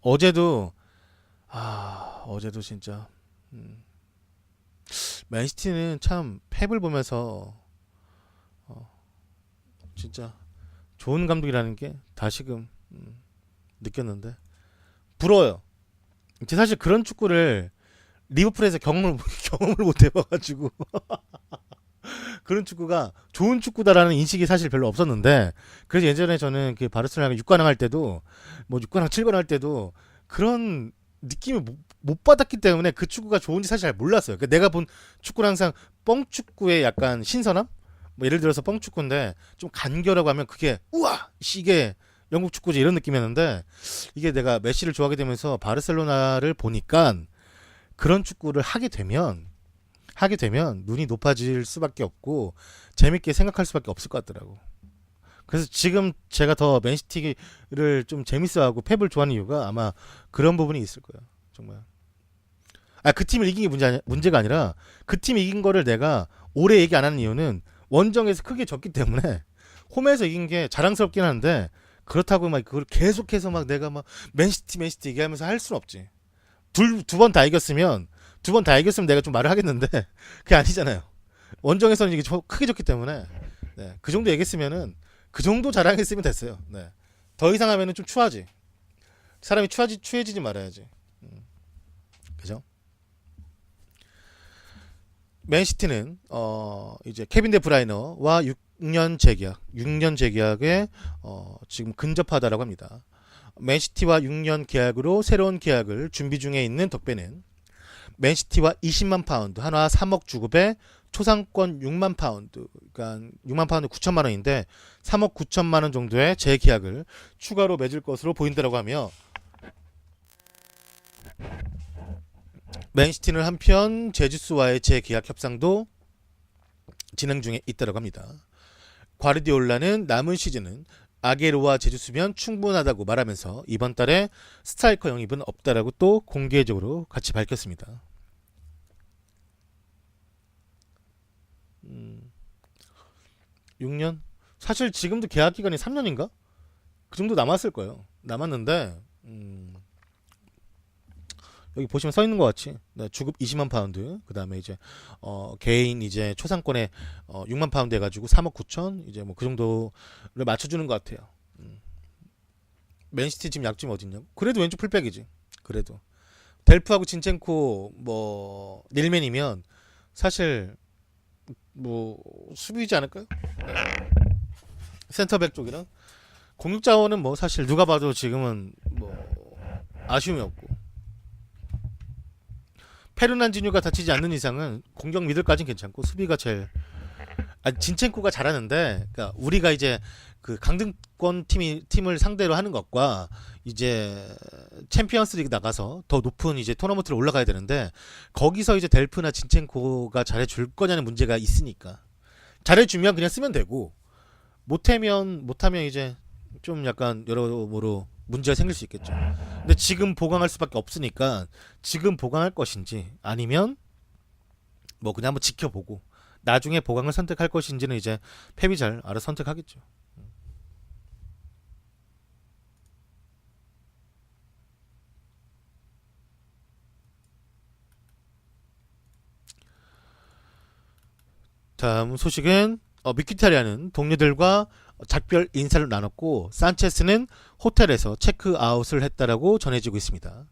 어제도 어제도 진짜 음, 맨시티는 참 펩을 보면서 어, 진짜 좋은 감독이라는 게 다시금 느꼈는데 부러워요. 제 사실 그런 축구를 리버풀에서 경험을 경험을 못 해봐가지고 그런 축구가 좋은 축구다라는 인식이 사실 별로 없었는데 그래서 예전에 저는 그 바르셀로나가 6관왕 할 때도 뭐 6관왕 7관왕 할 때도 그런 느낌을 못 받았기 때문에 그 축구가 좋은지 사실 잘 몰랐어요. 그러니까 내가 본 축구는 항상 뻥축구의 약간 신선함? 뭐 예를 들어서 뻥축구인데 좀 간결하고 하면 그게 우와 이게 영국 축구지 이런 느낌이었는데 이게 내가 메시를 좋아하게 되면서 바르셀로나를 보니까 그런 축구를 하게 되면 눈이 높아질 수밖에 없고 재밌게 생각할 수밖에 없을 것 같더라고. 그래서 지금 제가 더 맨시티를 좀 재밌어하고 펩을 좋아하는 이유가 아마 그런 부분이 있을 거예요. 정말. 그 팀을 이긴 게 문제가 아니라 그 팀이 이긴 거를 내가 오래 얘기 안 하는 이유는 원정에서 크게 졌기 때문에 홈에서 이긴 게 자랑스럽긴 한데 그렇다고 막 그걸 계속해서 막 내가 막 맨시티 얘기하면서 할 수는 없지. 두 번 다 이겼으면 두 번 다 이겼으면 내가 좀 말을 하겠는데 그게 아니잖아요. 원정에서는 이게 크게 졌기 때문에 네, 그 정도 얘기했으면은 그 정도 자랑했으면 됐어요. 네. 더 이상 하면은 좀 추하지. 사람이 추해지지 말아야지. 그죠? 맨시티는 이제 케빈 데 브라이너와 6년 재계약에 지금 근접하다라고 합니다. 맨시티와 6년 계약으로 새로운 계약을 준비 중에 있는 덕배는 맨시티와 20만 파운드, 한화 3억 주급에 초상권 6만 파운드, 그러니까 6만 파운드 9천만 원인데 3억 9천만 원 정도의 재계약을 추가로 맺을 것으로 보인다라고 하며 맨시티는 한편 제주스와의 재계약 협상도 진행 중에 있다고 합니다. 과르디올라는 남은 시즌은 아게로와 제주스면 충분하다고 말하면서 이번 달에 스트라이커 영입은 없다라고 또 공개적으로 같이 밝혔습니다. 6년? 사실 지금도 계약 기간이 3년인가? 그 정도 남았을 거예요. 남았는데 여기 보시면 써 있는 것 같이 네, 주급 20만 파운드 그 다음에 이제 개인 이제 초상권에 6만 파운드 해가지고 3억 9천 이제 뭐 그 정도를 맞춰주는 것 같아요. 맨시티 지금 약점이 어딨냐고? 그래도 왼쪽 풀백이지. 그래도 델프하고 진첸코 뭐 닐맨이면 사실 뭐 수비이지 않을까요? 센터백 쪽이랑 공격 자원은 뭐 사실 누가 봐도 지금은 뭐 아쉬움이 없고 페르난지뉴가 다치지 않는 이상은 공격 미들까지는 괜찮고 수비가 제일 진첸코가 잘하는데 그러니까 우리가 이제 그 강등권 팀을 상대로 하는 것과 이제 챔피언스리그 나가서 더 높은 이제 토너먼트로 올라가야 되는데 거기서 이제 델프나 진첸코가 잘해줄 거냐는 문제가 있으니까 잘해주면 그냥 쓰면 되고 못하면 이제 좀 약간 여러모로 문제가 생길 수 있겠죠. 근데 지금 보강할 수밖에 없으니까 지금 보강할 것인지 아니면 뭐 그냥 한번 지켜보고 나중에 보강을 선택할 것인지는 이제 펩이 잘 알아서 선택하겠죠. 다음 소식은 미키타리아는 동료들과 작별 인사를 나눴고 산체스는 호텔에서 체크아웃을 했다라고 전해지고 있습니다.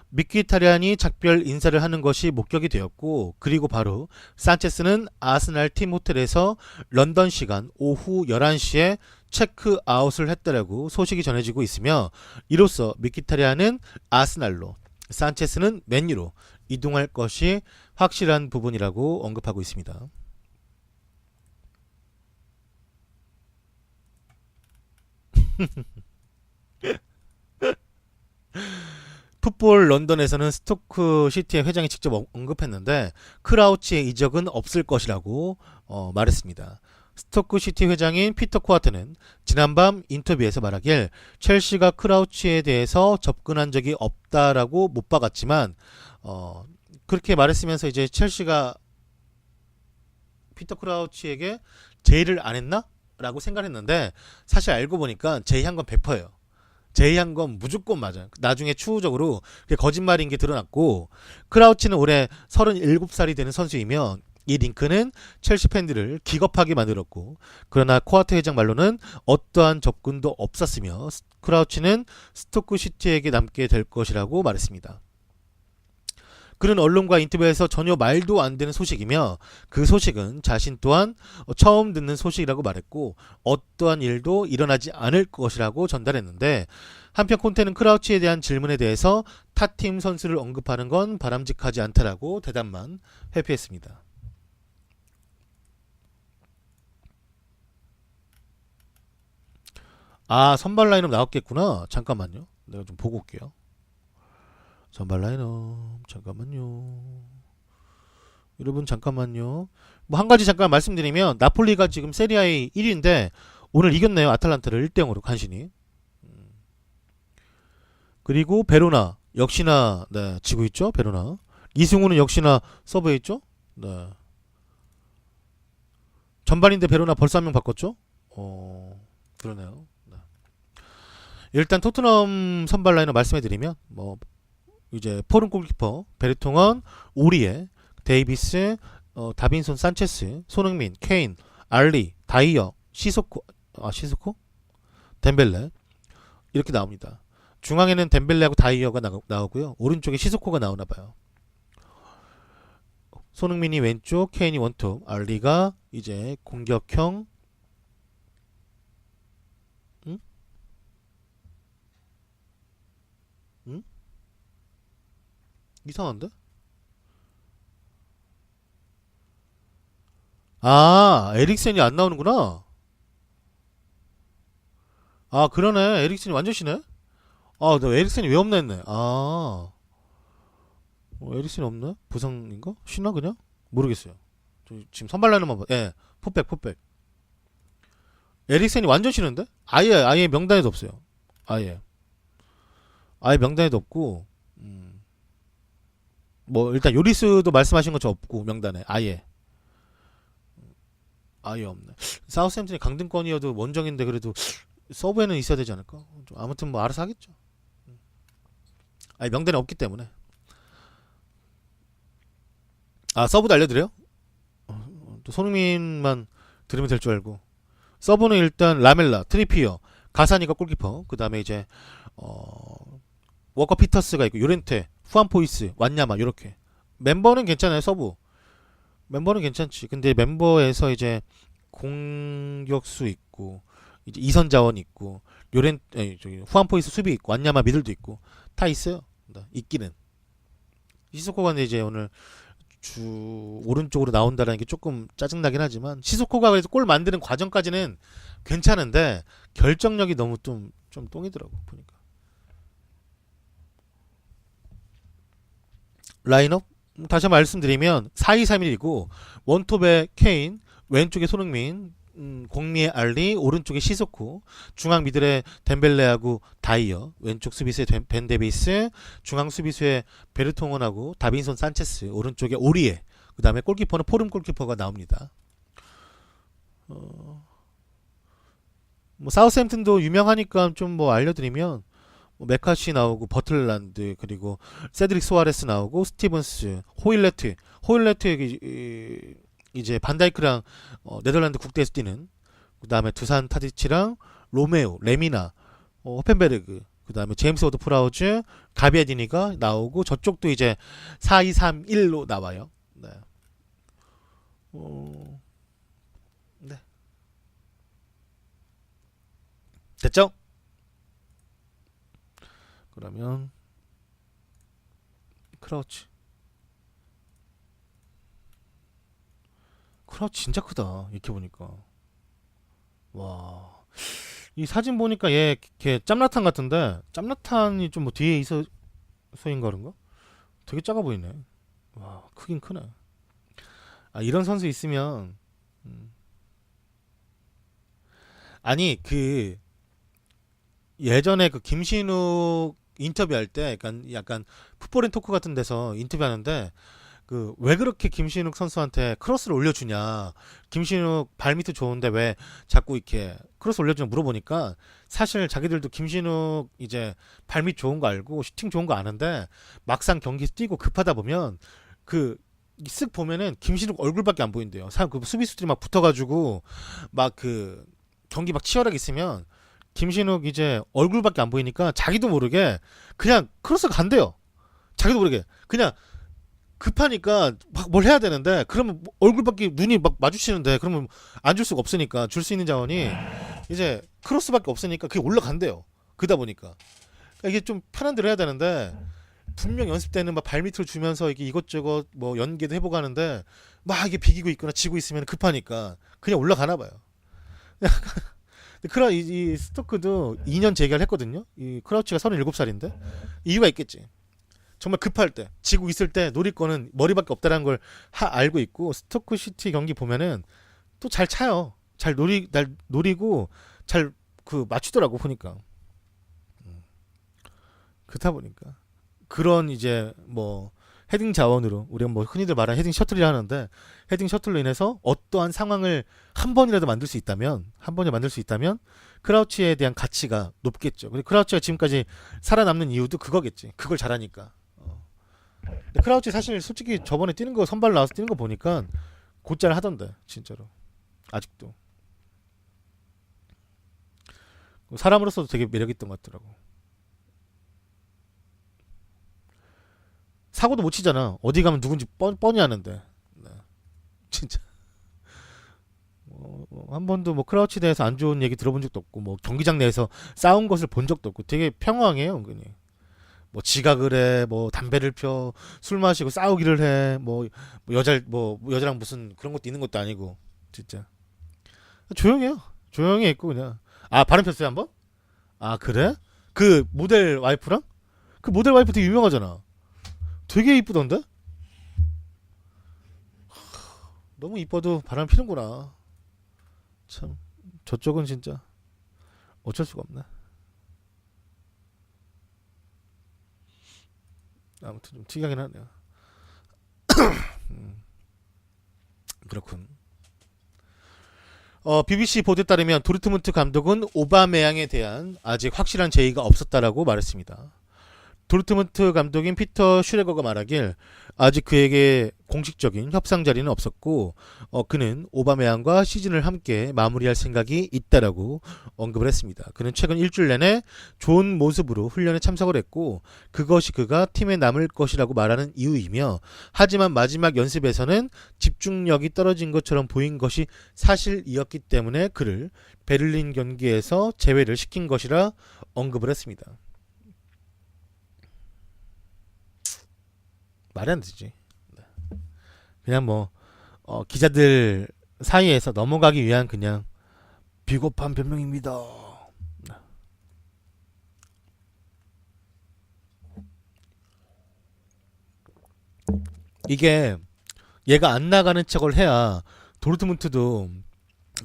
미키타리안이 작별 인사를 하는 것이 목격이 되었고 그리고 바로 산체스는 아스날 팀 호텔에서 런던 시간 오후 11시에 체크아웃을 했다라고 소식이 전해지고 있으며 이로써 미키타리안은 아스날로 산체스는 맨유로 이동할 것이 확실한 부분이라고 언급하고 있습니다. 풋볼 런던에서는 스토크 시티의 회장이 직접 언급했는데 크라우치의 이적은 없을 것이라고 말했습니다. 스토크 시티 회장인 피터 코아트는 지난밤 인터뷰에서 말하길 첼시가 크라우치에 대해서 접근한 적이 없다라고 못 박았지만 그렇게 말했으면서 이제 첼시가 피터 크라우치에게 제의를 안 했나? 라고 생각했는데 사실 알고 보니까 제의한 건 100%예요. 제의한 건 무조건 맞아요. 나중에 추후적으로 그게 거짓말인 게 드러났고 크라우치는 올해 37살이 되는 선수이며 이 링크는 첼시 팬들을 기겁하게 만들었고 그러나 코아트 회장 말로는 어떠한 접근도 없었으며 크라우치는 스토크 시티에게 남게 될 것이라고 말했습니다. 그는 언론과 인터뷰에서 전혀 말도 안 되는 소식이며 그 소식은 자신 또한 처음 듣는 소식이라고 말했고 어떠한 일도 일어나지 않을 것이라고 전달했는데 한편 콘테는 크라우치에 대한 질문에 대해서 타팀 선수를 언급하는 건 바람직하지 않다라고 대답만 회피했습니다. 선발 라인업 나왔겠구나. 잠깐만요. 내가 좀 보고 올게요. 선발 라인업 잠깐만요. 여러분 잠깐만요. 뭐 한 가지 잠깐 말씀드리면 나폴리가 지금 세리아의 1위인데 오늘 이겼네요. 아탈란타를 1대0으로 간신히. 그리고 베로나 역시나 네, 지고 있죠. 베로나. 이승우는 역시나 서브에 있죠. 네. 전반인데 베로나 벌써 한 명 바꿨죠. 그러네요. 네. 일단 토트넘 선발 라인업 말씀해드리면 뭐 이제 포른 골키퍼 베르통원, 오리에, 데이비스, 다빈손 산체스, 손흥민, 케인, 알리, 다이어, 시소코, 덴벨레 이렇게 나옵니다. 중앙에는 덴벨레하고 다이어가 나오고요. 오른쪽에 시소코가 나오나봐요. 손흥민이 왼쪽, 케인이 원톱, 알리가 이제 공격형. 응? 응? 이상한데? 에릭센이 안 나오는구나. 그러네. 에릭센이 완전 쉬네. 나 에릭센이 왜 없나 했네. 에릭센이 없네? 부상인가? 쉬나 그냥? 모르겠어요. 지금 선발 라인만 봐. 예, 포백. 에릭센이 완전 쉬는데? 아예 명단에도 없어요. 아예 명단에도 없고, 뭐 일단 요리스도 말씀하신 것처럼 없고 명단에 아예 없네. 사우스햄튼이 강등권이어도 원정인데 그래도 서브에는 있어야 되지 않을까? 아무튼 뭐 알아서 하겠죠. 명단에 없기 때문에. 서브도 알려드려요? 또 손흥민만 들으면 될 줄 알고. 서브는 일단 라멜라, 트리피어, 가사니가 골키퍼. 그 다음에 이제 워커 피터스가 있고 요렌테, 후안 포이스, 완야마 요렇게. 멤버는 괜찮아요. 서브 멤버는 괜찮지. 근데 멤버에서 이제 공격수 있고 이제 이선 자원 있고 저기 후안포이스 수비 있고 안야마 미들도 있고 다 있어요. 있기는. 시소코가 이제 오늘 주 오른쪽으로 나온다는 게 조금 짜증나긴 하지만 시소코가 그래서 골 만드는 과정까지는 괜찮은데 결정력이 너무 좀 똥이더라고 보니까. 라인업 다시 말씀드리면 4-2-3-1이고 원톱에 케인, 왼쪽에 손흥민, 공미의 알리, 오른쪽에 시소코, 중앙 미들에 덴벨레하고 다이어, 왼쪽 수비수에 벤 데비스, 중앙 수비수에 베르통원하고 다빈손 산체스, 오른쪽에 오리에, 그 다음에 골키퍼는 포름 골키퍼가 나옵니다. 뭐 사우스햄튼도 유명하니까 좀 뭐 알려드리면 메카시 나오고 버틀란드 그리고 세드릭 소아레스 나오고 스티븐스, 호일레트 이제 반다이크랑 네덜란드 국대에서 뛰는, 그 다음에 두산 타디치랑 로메오, 레미나, 호펜베르그, 그 다음에 제임스 워드 프라우즈, 가비아디니가 나오고 저쪽도 이제 4-2-3-1로 나와요. 네. 네. 됐죠? 그러면 크라우치 진짜 크다 이렇게 보니까. 와, 이 사진 보니까 걔 짬나탄 같은데 짬나탄이 좀 뭐 뒤에 있어서인가 그런가? 되게 작아 보이네. 와, 크긴 크네. 아, 이런 선수 있으면 아니 그 예전에 그 김신욱 인터뷰할 때 약간 풋볼인 토크 같은 데서 인터뷰하는데 그 왜 그렇게 김신욱 선수한테 크로스를 올려주냐, 김신욱 발밑도 좋은데 왜 자꾸 이렇게 크로스 올려주냐 물어보니까 사실 자기들도 김신욱 이제 발밑 좋은 거 알고 슈팅 좋은 거 아는데 막상 경기 뛰고 급하다 보면 그 쓱 보면은 김신욱 얼굴밖에 안 보인대요. 그 수비수들이 막 붙어가지고 막 그 경기 막 치열하게 있으면 김신욱 이제 얼굴밖에 안 보이니까 자기도 모르게 그냥 크로스 간대요. 자기도 모르게 그냥 급하니까 막 뭘 해야 되는데 그러면 얼굴밖에 눈이 막 마주치는데 그러면 안 줄 수가 없으니까 줄 수 있는 자원이 이제 크로스밖에 없으니까 그게 올라간대요. 그러다 보니까 그러니까 이게 좀 편한 대로 해야 되는데 분명 연습 때는 막 발밑을 주면서 이게 이것저것 뭐 연계도 해보고 하는데 막 이게 비기고 있거나 지고 있으면 급하니까 그냥 올라가나 봐요. 이 스토크도 2년 재계약했거든요. 이 크라우치가 37살인데 이유가 있겠지. 정말 급할 때, 지고 있을 때 노릴 거는 머리밖에 없다라는 걸 알고 있고, 스토크 시티 경기 보면은 또 잘 차요. 잘 노리고 잘 그 맞추더라고 보니까. 그렇다 보니까 그런 이제 뭐 헤딩 자원으로 우리가 뭐 흔히들 말하는 헤딩 셔틀이라 하는데 헤딩 셔틀로 인해서 어떠한 상황을 한 번이라도 만들 수 있다면 크라우치에 대한 가치가 높겠죠. 근데 크라우치가 지금까지 살아남는 이유도 그거겠지. 그걸 잘하니까. 근데 크라우치 사실 솔직히 저번에 뛰는 거 선발 나와서 뛰는 거 보니까 곧잘 하던데 진짜로 아직도 사람으로서도 되게 매력 있던 것 같더라고. 사고도 못 치잖아. 어디 가면 누군지 뻔히 아는데. 네. 진짜. 한 번도 뭐 크라우치 대해서 안 좋은 얘기 들어본 적도 없고, 뭐 경기장 내에서 싸운 것을 본 적도 없고, 되게 평화해요, 은근히. 뭐 지각을 해, 뭐 담배를 펴, 술 마시고 싸우기를 해, 여자랑 무슨 그런 것도 있는 것도 아니고, 진짜. 조용해요. 조용히 있고, 그냥. 아, 바람 폈어요, 한번? 아, 그래? 그 모델 와이프랑? 그 모델 와이프 되게 유명하잖아. 되게 이쁘던데? 너무 이뻐도 바람 피는구나. 참 저쪽은 진짜 어쩔 수가 없네. 아무튼 좀 특이하긴 하네요. 그렇군. BBC 보도에 따르면 도르트문트 감독은 오바메양에 대한 아직 확실한 제의가 없었다라고 말했습니다. 도르트문트 감독인 피터 슈레거가 말하길 아직 그에게 공식적인 협상 자리는 없었고 그는 오바메양과 시즌을 함께 마무리할 생각이 있다라고 언급을 했습니다. 그는 최근 일주일 내내 좋은 모습으로 훈련에 참석을 했고 그것이 그가 팀에 남을 것이라고 말하는 이유이며 하지만 마지막 연습에서는 집중력이 떨어진 것처럼 보인 것이 사실이었기 때문에 그를 베를린 경기에서 제외를 시킨 것이라 언급을 했습니다. 말이 안 되지. 그냥 뭐 기자들 사이에서 넘어가기 위한 그냥 비겁한 변명입니다. 이게 얘가 안 나가는 척을 해야 도르트문트도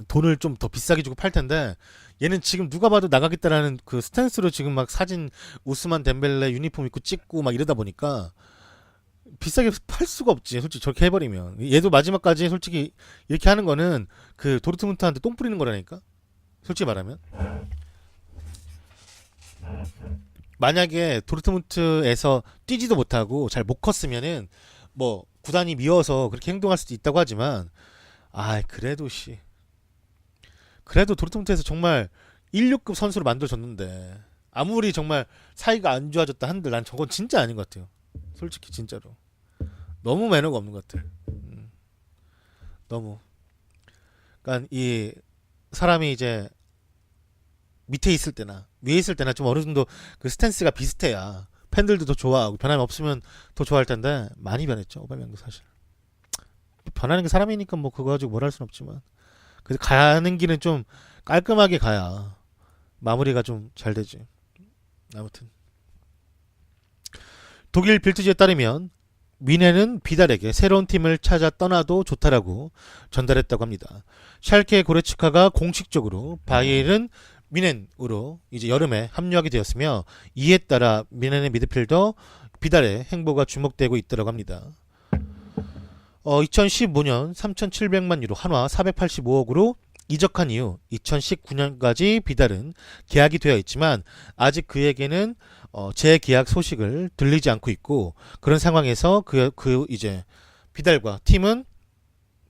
돈을 좀 더 비싸게 주고 팔 텐데 얘는 지금 누가 봐도 나가겠다라는 그 스탠스로 지금 막 사진 우스만 덴벨레 유니폼 입고 찍고 막 이러다 보니까 비싸게 팔 수가 없지. 솔직히 저렇게 해버리면 얘도 마지막까지 솔직히 이렇게 하는 거는 그 도르트문트한테 똥 뿌리는 거라니까. 솔직히 말하면 만약에 도르트문트에서 뛰지도 못하고 잘 못 컸으면은 뭐 구단이 미워서 그렇게 행동할 수도 있다고 하지만 그래도 그래도 도르트문트에서 정말 16급 선수로 만들어졌는데 아무리 정말 사이가 안 좋아졌다 한들 난 저건 진짜 아닌 것 같아요. 솔직히 진짜로 너무 매너가 없는 것 같아. 너무. 그러니까 이 사람이 이제 밑에 있을 때나 위에 있을 때나 좀 어느 정도 그 스탠스가 비슷해야 팬들도 더 좋아하고 변함이 없으면 더 좋아할 텐데 많이 변했죠. 오바메양도 사실 변하는 게 사람이니까 뭐 그거 가지고 뭘 할 수는 없지만 그래도 가는 길은 좀 깔끔하게 가야 마무리가 좀 잘 되지. 아무튼 독일 빌트지에 따르면 미넨은 비달에게 새로운 팀을 찾아 떠나도 좋다라고 전달했다고 합니다. 샬케 고레츠카가 공식적으로 바이에른 미넨으로 이제 여름에 합류하게 되었으며 이에 따라 미넨의 미드필더 비달의 행보가 주목되고 있다고 합니다. 2015년 3,700만 유로 한화 485억으로 이적한 이후 2019년까지 비달은 계약이 되어 있지만 아직 그에게는 재계약 소식을 들리지 않고 있고 그런 상황에서 그 이제 비달과 팀은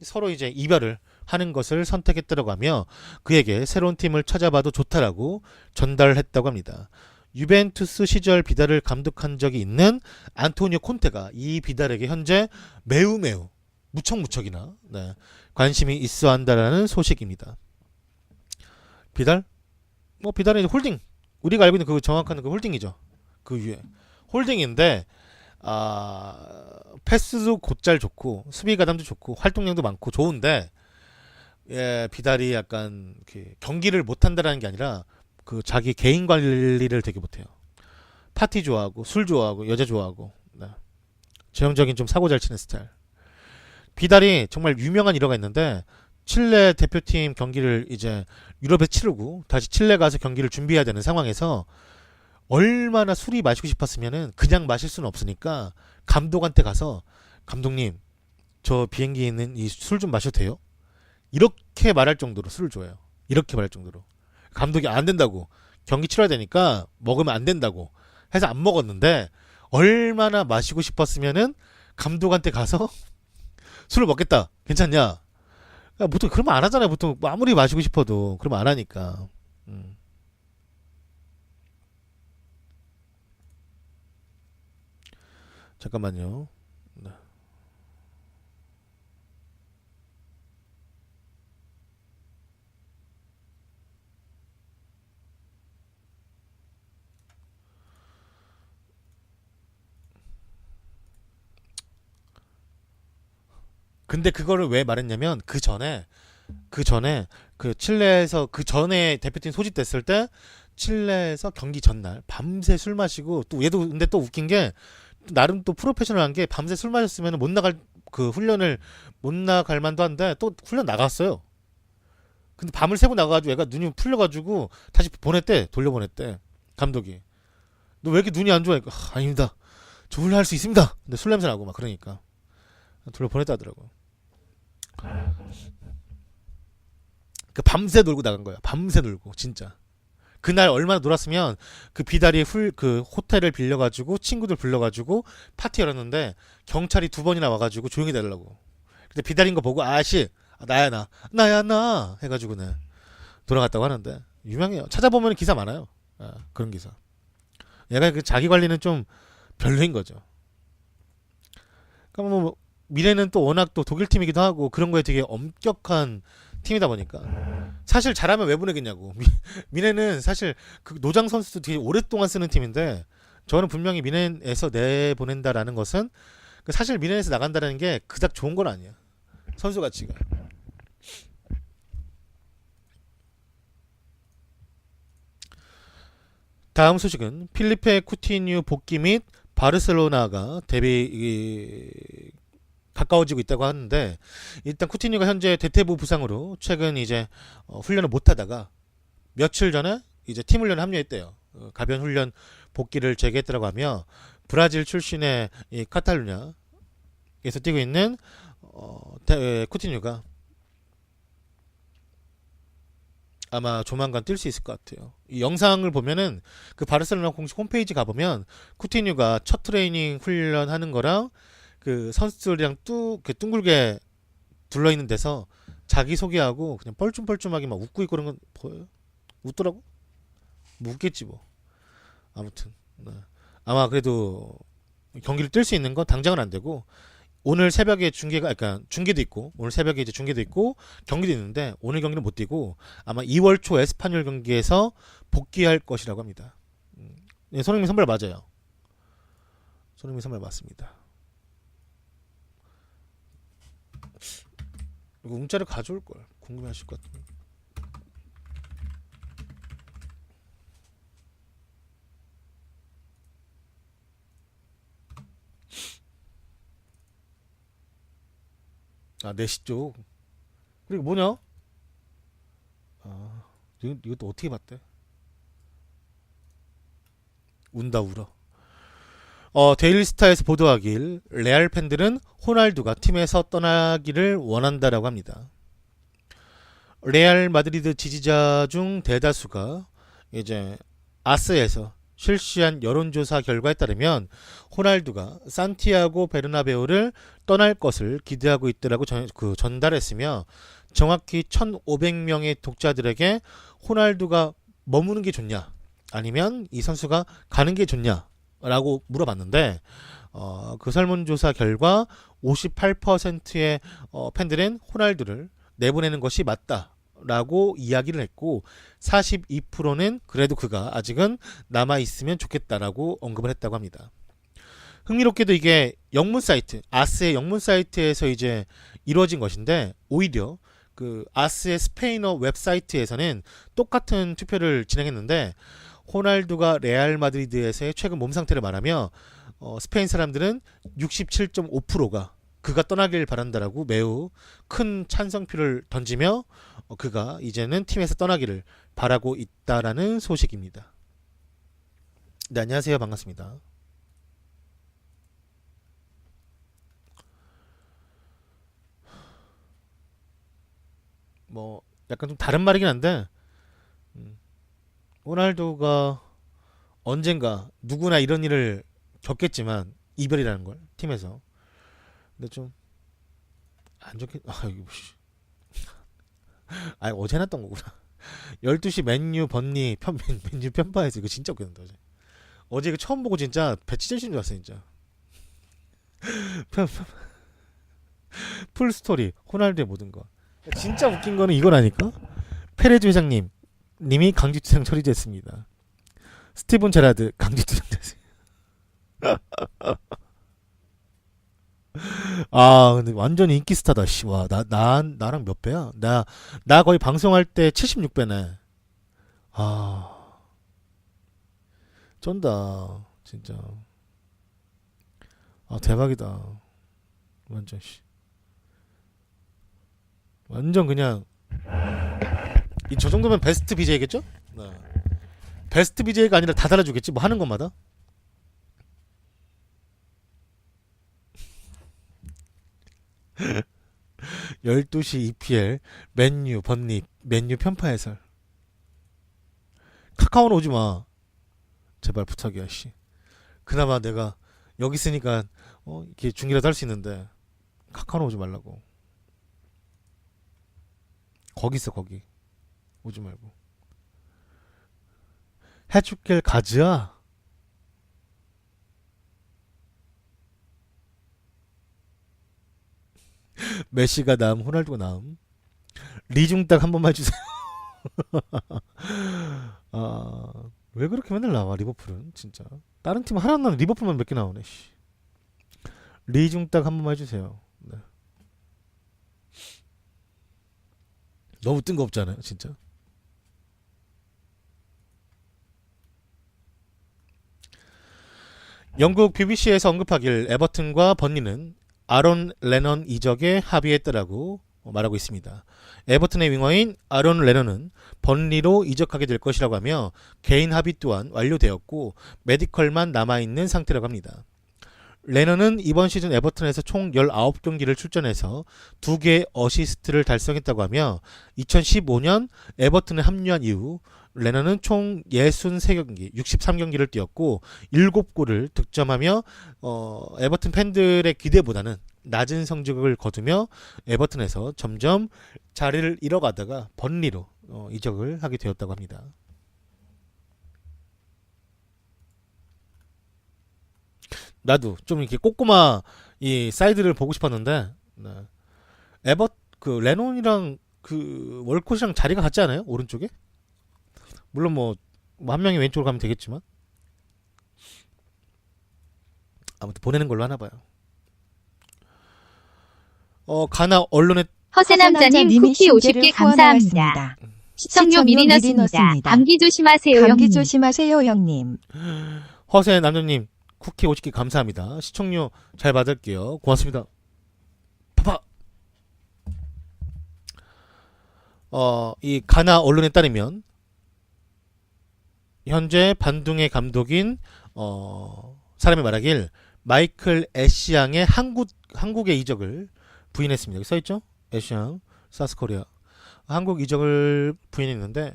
서로 이제 이별을 하는 것을 선택했다고 하며 그에게 새로운 팀을 찾아봐도 좋다라고 전달을 했다고 합니다. 유벤투스 시절 비달을 감독한 적이 있는 안토니오 콘테가 이 비달에게 현재 매우 무척이나 관심이 있어 한다라는 소식입니다. 비달? 뭐 비달은 홀딩. 우리가 알고 있는 그 정확한 그 홀딩이죠. 그 위에 홀딩인데 패스도 곧잘 좋고 수비 가담도 좋고 활동량도 많고 좋은데 비달이 약간 경기를 못 한다라는 게 아니라 그 자기 개인 관리를 되게 못해요. 파티 좋아하고 술 좋아하고 여자 좋아하고 전형적인 좀 사고 잘 치는 스타일. 비달이 정말 유명한 일화가 있는데 칠레 대표팀 경기를 이제 유럽에 치르고 다시 칠레 가서 경기를 준비해야 되는 상황에서 얼마나 술이 마시고 싶었으면은 그냥 마실 수는 없으니까 감독한테 가서 감독님 저 비행기에 있는 이 술 좀 마셔도 돼요? 이렇게 말할 정도로 술을 좋아해요. 이렇게 말할 정도로. 감독이 안 된다고 경기 치러야 되니까 먹으면 안 된다고 해서 안 먹었는데 얼마나 마시고 싶었으면은 감독한테 가서 술을 먹겠다. 괜찮냐? 보통 그러면 안 하잖아요. 보통 아무리 마시고 싶어도 그러면 안 하니까. 잠깐만요. 근데 그거를 왜 말했냐면 그 전에 그 칠레에서 그 전에 대표팀 소집됐을 때 칠레에서 경기 전날 밤새 술 마시고 또 얘도 근데 또 웃긴 게 나름 또 프로페셔널한 게 밤새 술 마셨으면 못 나갈 그 훈련을 못 나갈 만도 한데 또 훈련 나갔어요. 근데 밤을 새고 나가가지고 애가 눈이 풀려가지고 다시 보냈대 돌려보냈대 감독이. 너 왜 이렇게 눈이 안 좋아? 아닙니다. 저 훈련할 수 있습니다. 근데 술 냄새 나고 막 그러니까 돌려보냈다 하더라고. 그 밤새 놀고 나간 거야. 밤새 놀고 진짜. 그날 얼마나 놀았으면 그 비다리 그 호텔을 빌려가지고 친구들 불러가지고 파티 열었는데 경찰이 2번이나 와가지고 조용히 달라고. 근데 비다리인 거 보고 아씨 나야 나야 나 해가지고 네 돌아갔다고 하는데 유명해요. 찾아보면 기사 많아요. 아, 그런 기사. 얘가 그 자기 관리는 좀 별로인 거죠. 그러니까 뭐 미래는 또 워낙 또 독일 팀이기도 하고 그런 거에 되게 엄격한 팀이다 보니까 사실 잘하면 왜 보내겠냐고. 미네는 사실 그 노장 선수도 되게 오랫동안 쓰는 팀인데 저는 분명히 미네에서 내보낸다라는 것은 사실 미네에서 나간다는 게 그닥 좋은 건 아니야. 선수 가치가. 다음 소식은 필리페 쿠티뉴 복귀 및 바르셀로나가 데뷔 가까워지고 있다고 하는데 일단 쿠티뉴가 현재 대퇴부 부상으로 최근 이제 훈련을 못하다가 며칠 전에 이제 팀 훈련에 합류했대요. 가변 훈련 복귀를 재개했다고 하며 브라질 출신의 이 카탈루냐에서 뛰고 있는 쿠티뉴가 아마 조만간 뛸 수 있을 것 같아요. 이 영상을 보면은 그 바르셀로나 공식 홈페이지 가보면 쿠티뉴가 첫 트레이닝 훈련하는 거랑 그 선수들이랑 둥글게 둘러있는 데서 자기 소개하고 그냥 뻘쭘뻘쭘하게 막 웃고 있고 그런 건 보여요? 웃더라고? 뭐 웃겠지 뭐. 아무튼 네. 아마 그래도 경기를 뛸 수 있는 건 당장은 안 되고 오늘 새벽에 중계가 그러니까 중계도 있고 오늘 새벽에 이제 중계도 있고 경기도 있는데 오늘 경기는 못 뛰고 아마 2월 초 에스파뇰 경기에서 복귀할 것이라고 합니다. 네, 손흥민 선발 맞아요. 손흥민 선발 맞습니다. 이거 문자를 가져올 걸 궁금해하실 것 같은데. 아 4시 쪽. 그리고 뭐냐? 아 이것도 어떻게 봤대? 운다 울어. 데일리스타에서 보도하길 레알 팬들은 호날두가 팀에서 떠나기를 원한다라고 합니다. 레알 마드리드 지지자 중 대다수가 이제 아스에서 실시한 여론조사 결과에 따르면 호날두가 산티아고 베르나베우를 떠날 것을 기대하고 있다라고 전달했으며 정확히 1,500명의 독자들에게 호날두가 머무는 게 좋냐 아니면 이 선수가 가는 게 좋냐 라고 물어봤는데 그 설문조사 결과 58%의 팬들은 호날두를 내보내는 것이 맞다라고 이야기를 했고 42%는 그래도 그가 아직은 남아있으면 좋겠다라고 언급을 했다고 합니다. 흥미롭게도 이게 영문 사이트 아스의 영문 사이트에서 이제 이루어진 것인데 오히려 그 아스의 스페인어 웹사이트에서는 똑같은 투표를 진행했는데 호날두가 레알 마드리드에서의 최근 몸 상태를 말하며 스페인 사람들은 67.5%가 그가 떠나길 바란다라고 매우 큰 찬성표를 던지며 그가 이제는 팀에서 떠나기를 바라고 있다라는 소식입니다. 네, 안녕하세요. 반갑습니다. 뭐 약간 좀 다른 말이긴 한데 호날두가 언젠가 누구나 이런 일을 겪겠지만 이별이라는 걸 팀에서 근데 좀 안 좋게 어제 해놨던 거구나. 12시 맨유 번니 맨유 편파해서 이거 진짜 웃겼는데 어제 이거 처음 보고 진짜 배 찢어지는 줄 알았어 진짜. 풀 스토리 호날두의 모든 거 진짜 웃긴 거는 이거라니까. 페레즈 회장님 님이 강제투상 처리됐습니다. 스티븐 제라드 강제투상 됐어요. 아 근데 완전 인기 스타다. 씨와 나랑 몇 배야? 나 거의 방송할 때 76배네. 아 쩐다 진짜. 아 대박이다. 완전 씨. 완전 그냥 저 정도면 베스트 BJ겠죠? 네. 베스트 BJ가 아니라 다 달아주겠지 뭐 하는 것마다. (12시) EPL 맨유 번닉 맨유 편파 해설 카카오는 오지 마. 제발 부탁이야, 씨. 그나마 내가 여기 있으니까 이렇게 중이라도 할 수 있는데 카카오는 오지 말라고. 거기 있어, 거기. 오지 말고. 해줄길 가즈아. 메시가 나음, 호날두가 나음. 리중딱 한 번만 해주세요. 아, 왜 그렇게 맨날 나와, 리버풀은? 진짜. 다른 팀 하나 안 나오는 리버풀만 몇 개 나오네, 씨. 리중딱 한 번만 해주세요. 네. 너무 뜬금없지 않아요, 진짜? 영국 BBC에서 언급하길 에버튼과 번니는 아론 레넌 이적에 합의했다라고 말하고 있습니다. 에버튼의 윙어인 아론 레넌은 번리로 이적하게 될 것이라고 하며 개인 합의 또한 완료되었고 메디컬만 남아있는 상태라고 합니다. 레넌은 이번 시즌 에버튼에서 총 19경기를 출전해서 2개의 어시스트를 달성했다고 하며 2015년 에버튼에 합류한 이후 레넌은 총 63경기, 63경기를 뛰었고 7골을 득점하며 에버튼 팬들의 기대보다는 낮은 성적을 거두며 에버튼에서 점점 자리를 잃어가다가 번리로 이적을 하게 되었다고 합니다. 나도 좀 이렇게 꼬꼬마 이 사이드를 보고 싶었는데 네. 그 레논이랑 그 월콧이랑 자리가 같지 않아요? 오른쪽에? 물론 뭐 한 명이 왼쪽으로 가면 되겠지만 아무튼 보내는 걸로 하나 봐요. 가나 언론에 허세남자님 쿠키 50개 감사합니다. 시청료 미리 넣습니다. 감기 조심하세요. 감기 형님. 조심하세요, 형님. 허세 남자님 쿠키 50개 감사합니다. 시청료 잘 받을게요. 고맙습니다. 파파. 이 가나 언론에 따르면 현재 반둥의 감독인 사람이 말하길 마이클 애쉬양의 한국의 이적을 부인했습니다. 여기 써있죠? 애쉬양, 사스코리아. 한국 이적을 부인했는데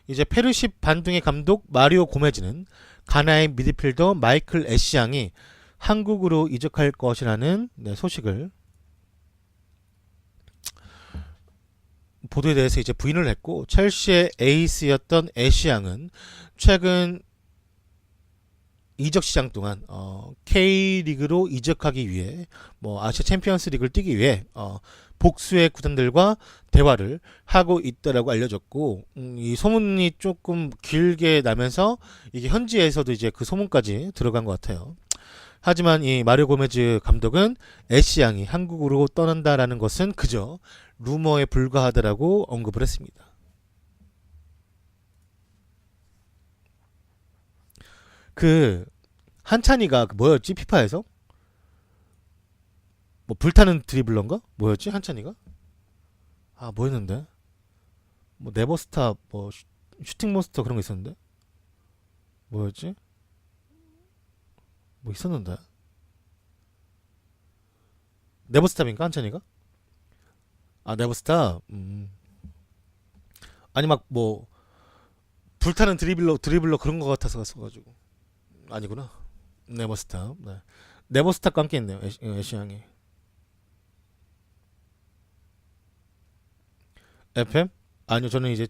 이제 페르십 반둥의 감독 마리오 고메즈는 가나의 미드필더 마이클 애쉬양이 한국으로 이적할 것이라는 소식을 보도에 대해서 이제 부인을 했고 첼시의 에이스였던 애쉬양은 최근 이적 시장 동안 K리그로 이적하기 위해 아시아 챔피언스 리그를 뛰기 위해 복수의 구단들과 대화를 하고 있다라고 알려졌고 이 소문이 조금 길게 나면서 이게 현지에서도 이제 그 소문까지 들어간 것 같아요. 하지만 이 마리오 고메즈 감독은 애쉬양이 한국으로 떠난다라는 것은 그저 루머에 불과하다라고 언급을 했습니다. 그 한찬이가 뭐였지? 피파에서? 불타는 드리블러인가? 뭐였지? 한찬이가? 뭐였는데? 네버스타 슈팅 몬스터 그런 거 있었는데? 뭐였지? 있었는데? 네버스탑인가? 한찬이가? 네버스타? 아니 불타는 드리블러 그런 거 같아서 갔어가지고 아니구나. 네버스탑. 네. 네버스탑과 함께 있네요. 애쉬양이. FM? 아니요, 저는 이제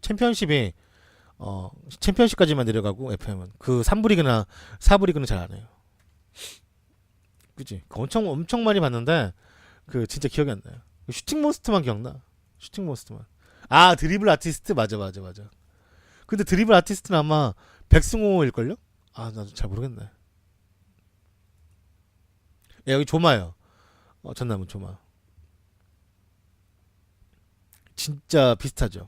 챔피언십까지만 내려가고 FM은 그 3부 리그나 4부 리그는 잘 안 해요. 그치? 엄청 많이 봤는데 그 진짜 기억이 안 나요. 슈팅 몬스터만 기억나. 슈팅 몬스터만. 드리블 아티스트 맞아. 근데 드리블 아티스트는 아마 백승호일걸요? 나도 잘 모르겠네. 여기 조마요. 전남은 조마. 진짜 비슷하죠.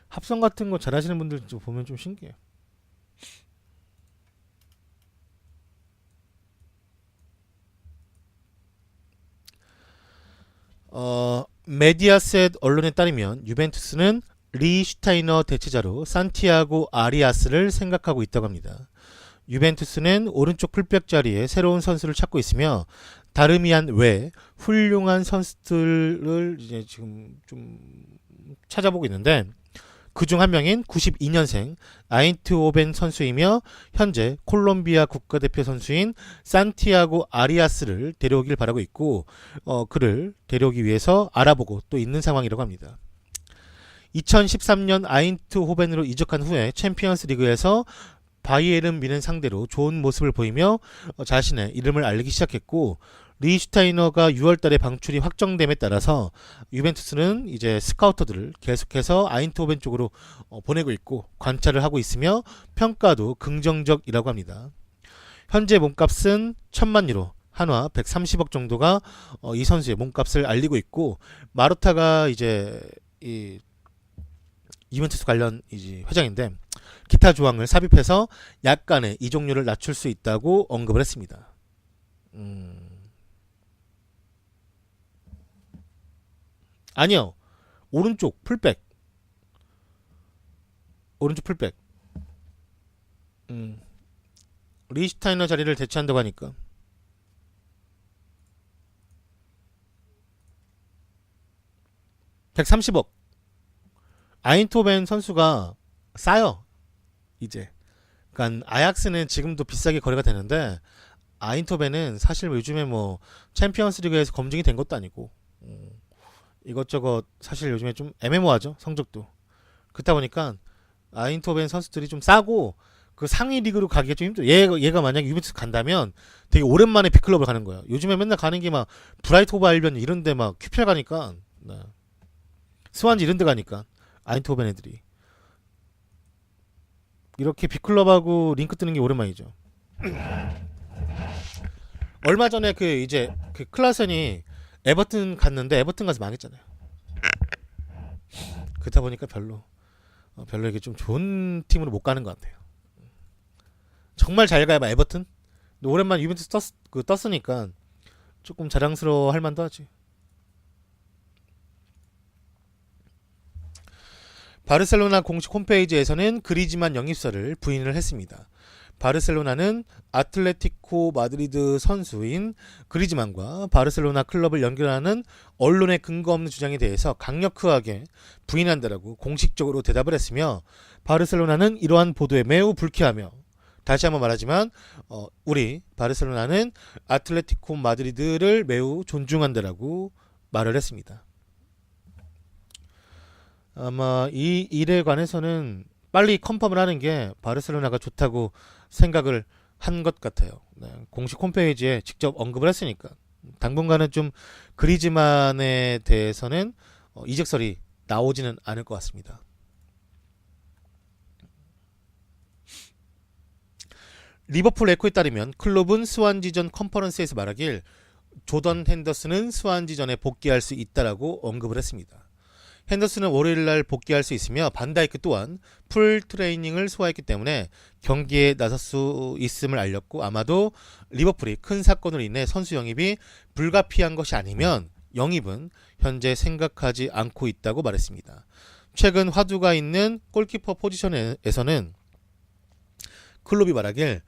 합성 같은 거 잘하시는 분들 좀 보면 좀 신기해요. 메디아셋 언론에 따르면 유벤투스는 리 슈타이너 대체자로 산티아고 아리아스를 생각하고 있다고 합니다. 유벤투스는 오른쪽 풀백 자리에 새로운 선수를 찾고 있으며 다르미안 외 훌륭한 선수들을 이제 지금 좀 찾아보고 있는데 그중 한 명인 92년생 아인트호벤 선수이며 현재 콜롬비아 국가대표 선수인 산티아고 아리아스를 데려오길 바라고 있고 그를 데려오기 위해서 알아보고 또 있는 상황이라고 합니다. 2013년 아인트호벤으로 이적한 후에 챔피언스 리그에서 바이에른 뮌헨 상대로 좋은 모습을 보이며 자신의 이름을 알리기 시작했고 리슈타이너가 6월달에 방출이 확정됨에 따라서 유벤투스는 이제 스카우터들을 계속해서 아인트호벤 쪽으로 보내고 있고 관찰을 하고 있으며 평가도 긍정적이라고 합니다. 현재 몸값은 1000만 유로, 한화 130억 정도가 이 선수의 몸값을 알리고 있고 마르타가 이제 이 유벤투스 관련 이제 회장인데 기타 조항을 삽입해서 약간의 이적료를 낮출 수 있다고 언급을 했습니다. 아니요. 오른쪽 풀백. 리슈타이너 자리를 대체한다고 하니까. (130억) 아인토벤 선수가 싸요. 이제. 그러니까 아약스는 지금도 비싸게 거래가 되는데 아인토벤은 사실 요즘에 뭐 챔피언스 리그에서 검증이 된 것도 아니고 이것저것 사실 요즘에 좀 애매모호하죠. 성적도. 그렇다 보니까 아인토벤 선수들이 좀 싸고 그 상위 리그로 가기가 좀 힘들어. 얘가 만약에 유벤투스 간다면 되게 오랜만에 빅클럽을 가는 거야. 요즘에 맨날 가는 게 막 브라이트 오브 알비온 이런데 막 큐펠 가니까 스완지 이런데 가니까 아인토벤 애들이 이렇게 빅클럽하고 링크 뜨는 게 오랜만이죠. 얼마 전에 그 클라센이 에버튼 갔는데 에버튼 가서 망했잖아요. 그렇다 보니까 별로 이게 좀 좋은 팀으로 못 가는 것 같아요. 정말 잘 가야 에버튼. 근데 오랜만에 유벤투스 떴으니까 조금 자랑스러워 할 만도 하지. 바르셀로나 공식 홈페이지에서는 그리즈만 영입설을 부인을 했습니다. 바르셀로나는 아틀레티코 마드리드 선수인 그리즈만과 바르셀로나 클럽을 연결하는 언론의 근거 없는 주장에 대해서 강력하게 부인한다라고 공식적으로 대답을 했으며 바르셀로나는 이러한 보도에 매우 불쾌하며 다시 한번 말하지만 우리 바르셀로나는 아틀레티코 마드리드를 매우 존중한다라고 말을 했습니다. 아마 이 일에 관해서는 빨리 컨펌을 하는 게 바르셀로나가 좋다고 생각을 한 것 같아요. 공식 홈페이지에 직접 언급을 했으니까 당분간은 좀 그리즈만에 대해서는 이적설이 나오지는 않을 것 같습니다. 리버풀 에코에 따르면 클럽은 스완지전 컨퍼런스에서 말하길 조던 핸더슨은 스완지전에 복귀할 수 있다라고 언급을 했습니다. 핸더슨은 월요일날 복귀할 수 있으며 반다이크 또한 풀 트레이닝을 소화했기 때문에 경기에 나설 수 있음을 알렸고 아마도 리버풀이 큰 사건으로 인해 선수 영입이 불가피한 것이 아니면 영입은 현재 생각하지 않고 있다고 말했습니다. 최근 화두가 있는 골키퍼 포지션에서는 클롭이 말하길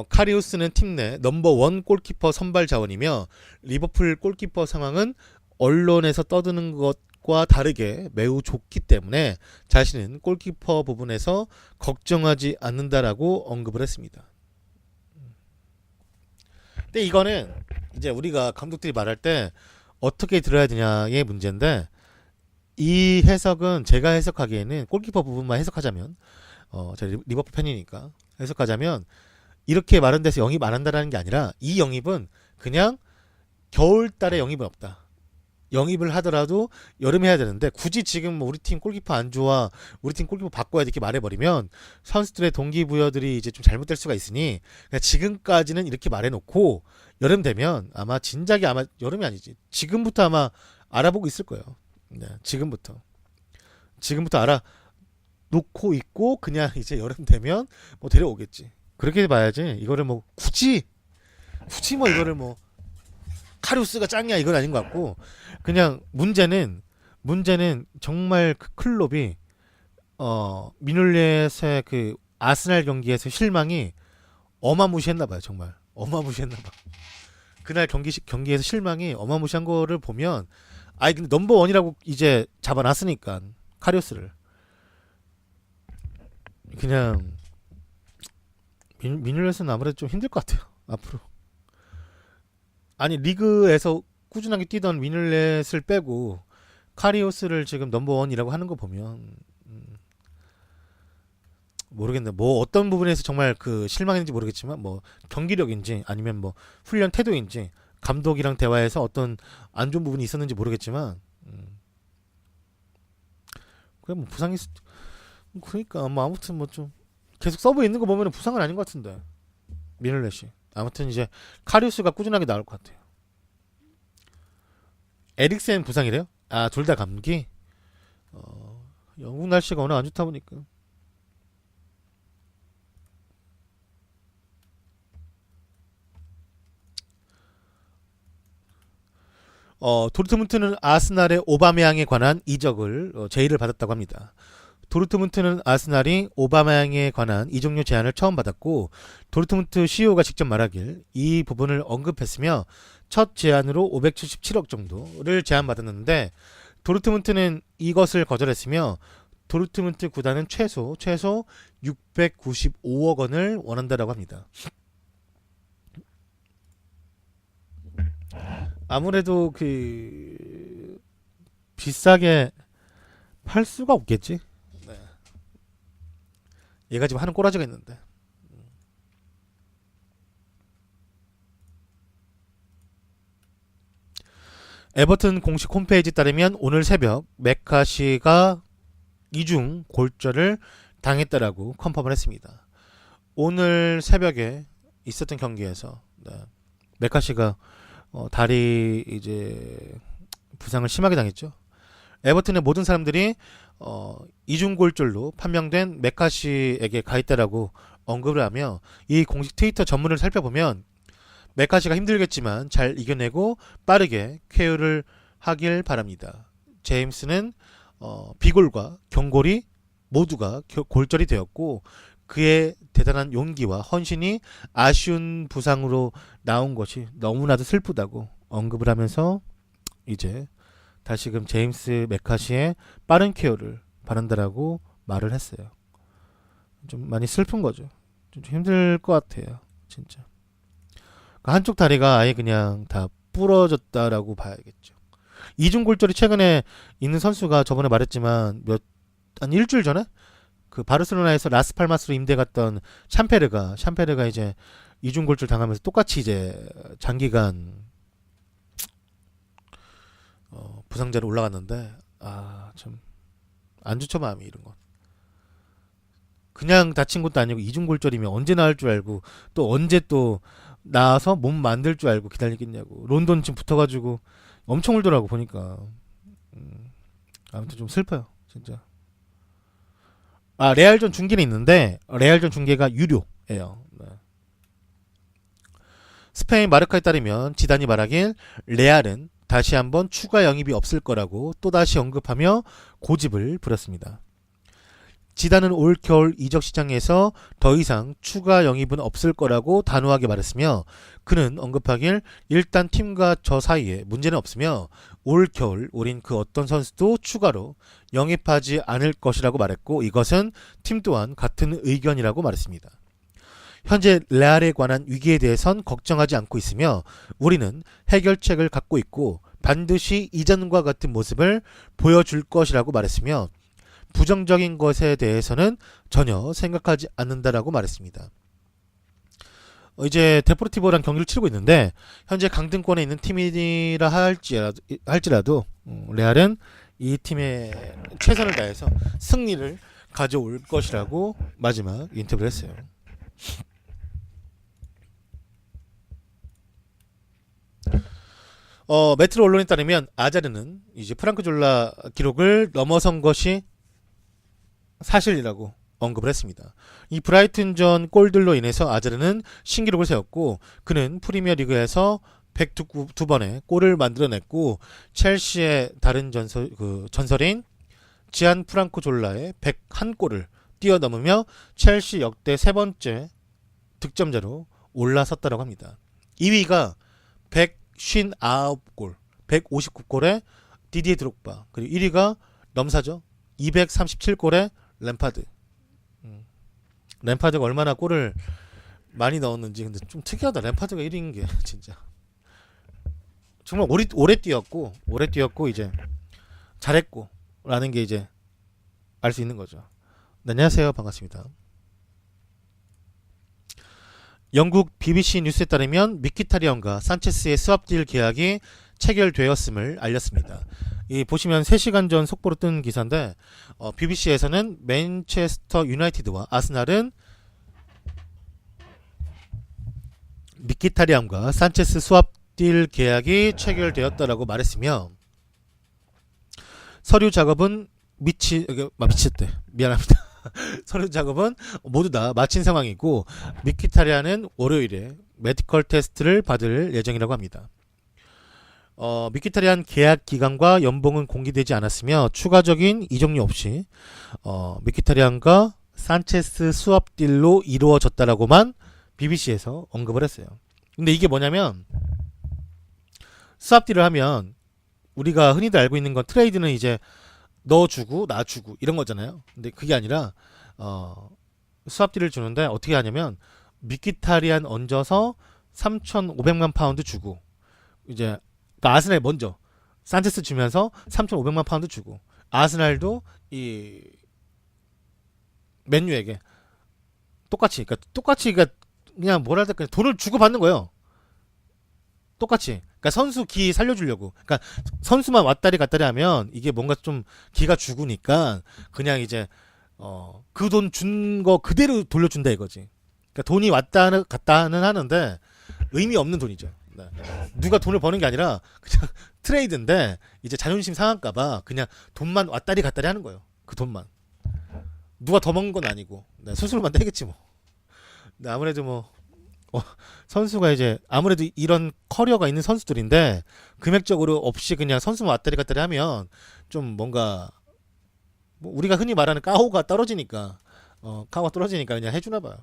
카리우스는 팀 내 넘버원 골키퍼 선발 자원이며 리버풀 골키퍼 상황은 언론에서 떠드는 것과 다르게 매우 좋기 때문에 자신은 골키퍼 부분에서 걱정하지 않는다라고 언급을 했습니다. 근데 이거는 이제 우리가 감독들이 말할 때 어떻게 들어야 되냐의 문제인데 이 해석은 제가 해석하기에는 골키퍼 부분만 해석하자면 제가 리버풀 팬이니까 해석하자면 이렇게 마련돼서 영입 안 한다라는 게 아니라 이 영입은 그냥 겨울달에 영입은 없다. 영입을 하더라도 여름에 해야 되는데 굳이 지금 뭐 우리 팀 골키퍼 안 좋아 우리 팀 골키퍼 바꿔야 돼 이렇게 말해버리면 선수들의 동기부여들이 이제 좀 잘못될 수가 있으니 그냥 지금까지는 이렇게 말해놓고 여름 되면 아마 진작에 아마 여름이 아니지 지금부터 아마 알아보고 있을 거예요. 네, 지금부터 알아놓고 있고 그냥 이제 여름 되면 뭐 데려오겠지. 그렇게 봐야지 이거를 뭐 굳이 뭐 이거를 뭐 카리우스가 짱이야 이건 아닌 것 같고 그냥 문제는 정말 그 클롭이 미놀렛의 그 아스날 경기에서 실망이 어마무시했나봐요. 정말 어마무시했나봐. 그날 경기에서 실망이 어마무시한 거를 보면 근데 넘버원이라고 이제 잡아놨으니까 카리우스를 그냥 미뇰렛은 아무래도 좀 힘들 것 같아요. 앞으로. 아니 리그에서 꾸준하게 뛰던 미뇰렛을 빼고 카리오스를 지금 넘버원이라고 하는 거 보면 모르겠네. 뭐 어떤 부분에서 정말 그 실망했는지 모르겠지만 뭐 경기력인지 아니면 뭐 훈련 태도인지 감독이랑 대화에서 어떤 안 좋은 부분이 있었는지 모르겠지만 그래 뭐 부상이 그러니까 뭐 아무튼 뭐 좀 계속 서브에 있는 거 보면은 부상은 아닌 것 같은데 미넬렛이 아무튼 이제 카리우스가 꾸준하게 나올 것 같아요. 에릭센 부상이래요? 아 둘 다 감기? 영국 날씨가 워낙 안 좋다 보니까 도르트문트는 아스날의 오바메양에 관한 이적을 제의를 받았다고 합니다. 도르트문트는 아스날이 오바메양에 관한 이적료 제안을 처음 받았고 도르트문트 CEO가 직접 말하길 이 부분을 언급했으며 첫 제안으로 577억 정도를 제안받았는데 도르트문트는 이것을 거절했으며 도르트문트 구단은 최소 695억 원을 원한다라고 합니다. 아무래도 그 비싸게 팔 수가 없겠지. 네. 얘가 지금 하는 꼬라지가 있는데. 에버튼 공식 홈페이지에 따르면 오늘 새벽 메카시가 이중 골절을 당했다라고 컨펌을 했습니다. 오늘 새벽에 있었던 경기에서 메카시가 다리 이제 부상을 심하게 당했죠. 에버튼의 모든 사람들이 이중골절로 판명된 메카시에게 가 있다라고 언급을 하며 이 공식 트위터 전문을 살펴보면 메카시가 힘들겠지만 잘 이겨내고 빠르게 쾌유를 하길 바랍니다. 제임스는 비골과 경골이 모두가 골절이 되었고 그의 대단한 용기와 헌신이 아쉬운 부상으로 나온 것이 너무나도 슬프다고 언급을 하면서 이제 다시금 제임스 메카시의 빠른 케어를 바란다라고 말을 했어요. 좀 많이 슬픈 거죠. 좀 힘들 것 같아요. 진짜. 한쪽 다리가 아예 그냥 다 부러졌다라고 봐야겠죠. 이중골절이 최근에 있는 선수가 저번에 말했지만 한 일주일 전에 그 바르셀로나에서 라스팔마스로 임대 갔던 샴페르가 이제 이중골절 당하면서 똑같이 이제 장기간 부상자로 올라갔는데 참 안 좋죠 마음이 이런 건. 그냥 다친 것도 아니고 이중골절이면 언제 나을 줄 알고 또 언제 또 나와서 몸 만들 줄 알고 기다리겠냐고. 론돈 지금 붙어가지고 엄청 울더라고 보니까. 아무튼 좀 슬퍼요 진짜. 레알전 중계는 있는데 레알전 중계가 유료예요. 네. 스페인 마르카에 따르면 지단이 말하길 레알은 다시 한번 추가 영입이 없을 거라고 또다시 언급하며 고집을 부렸습니다. 지단은 올 겨울 이적 시장에서 더 이상 추가 영입은 없을 거라고 단호하게 말했으며 그는 언급하길 일단 팀과 저 사이에 문제는 없으며 올 겨울 우린 그 어떤 선수도 추가로 영입하지 않을 것이라고 말했고 이것은 팀 또한 같은 의견이라고 말했습니다. 현재 레알에 관한 위기에 대해선 걱정하지 않고 있으며 우리는 해결책을 갖고 있고 반드시 이전과 같은 모습을 보여줄 것이라고 말했으며 부정적인 것에 대해서는 전혀 생각하지 않는다라고 말했습니다. 이제 데포르티보랑 경기를 치르고 있는데 현재 강등권에 있는 팀이라 할지라도 레알은 이 팀에 최선을 다해서 승리를 가져올 것이라고 마지막 인터뷰를 했어요. 메트로 언론에 따르면 아자르는 이제 프랑크 졸라 기록을 넘어선 것이 사실이라고 언급을 했습니다. 이 브라이튼전 골들로 인해서 아자르는 신기록을 세웠고 그는 프리미어리그에서 102번의 골을 만들어냈고 첼시의 다른 전설인 지안 프랑코 졸라의 101골을 뛰어넘으며 첼시 역대 세 번째 득점자로 올라섰다고 합니다. 2위가 159골, 159골의 디디에 드록바, 그리고 1위가 넘사죠. 237골의 램파드. 램파드가 얼마나 골을 많이 넣었는지. 근데 좀 특이하다. 램파드가 1위인 게 진짜. 정말 오래 뛰었고 이제 잘했고 라는 게 이제 알 수 있는 거죠. 네, 안녕하세요. 반갑습니다. 영국 BBC 뉴스에 따르면 미키타리언과 산체스의 스왑딜 계약이 체결되었음을 알렸습니다. 이 보시면 3시간 전 속보로 뜬 기사인데 BBC에서는 맨체스터 유나이티드와 아스날은 미키타리안과 산체스 스왑딜 계약이 체결되었다라고 말했으며 서류 작업은 미쳤대. 미안합니다. 서류 작업은 모두 다 마친 상황이고 미키타리안은 월요일에 메디컬 테스트를 받을 예정이라고 합니다. 미키타리안 계약 기간과 연봉은 공개되지 않았으며 추가적인 이적료 없이 미키타리안과 산체스 스왑딜로 이루어졌다라고만 BBC에서 언급을 했어요. 근데 이게 뭐냐면 스왑딜을 하면 우리가 흔히들 알고 있는 건 트레이드는 이제 너 주고 나 주고 이런 거잖아요. 근데 그게 아니라 스왑딜을 주는데 어떻게 하냐면 미키타리안 얹어서 3,500만 파운드 주고 이제 그러니까 아스날 먼저 산체스 주면서 3,500만 파운드 주고 아스날도 이 맨유에게 똑같이 그냥 뭐라 해야 될까 돈을 주고 받는 거예요. 똑같이. 그러니까 선수 기 살려주려고. 그러니까 선수만 왔다리 갔다리 하면 이게 뭔가 좀 기가 죽으니까 그냥 이제 그 돈 준 거 그대로 돌려준다 이거지. 그러니까 돈이 왔다 갔다는 하는데 의미 없는 돈이죠. 네. 누가 돈을 버는 게 아니라 그냥 트레이드인데 이제 자존심 상할까봐 그냥 돈만 왔다리 갔다리 하는 거예요. 그 돈만. 누가 더 먹은 건 아니고. 네, 수수료만 떼겠지 뭐. 네, 아무래도 뭐 선수가 이제 아무래도 이런 커리어가 있는 선수들인데 금액적으로 없이 그냥 선수만 왔다리 갔다리 하면 좀 뭔가 뭐 우리가 흔히 말하는 까호가 떨어지니까 그냥 해주나 봐요.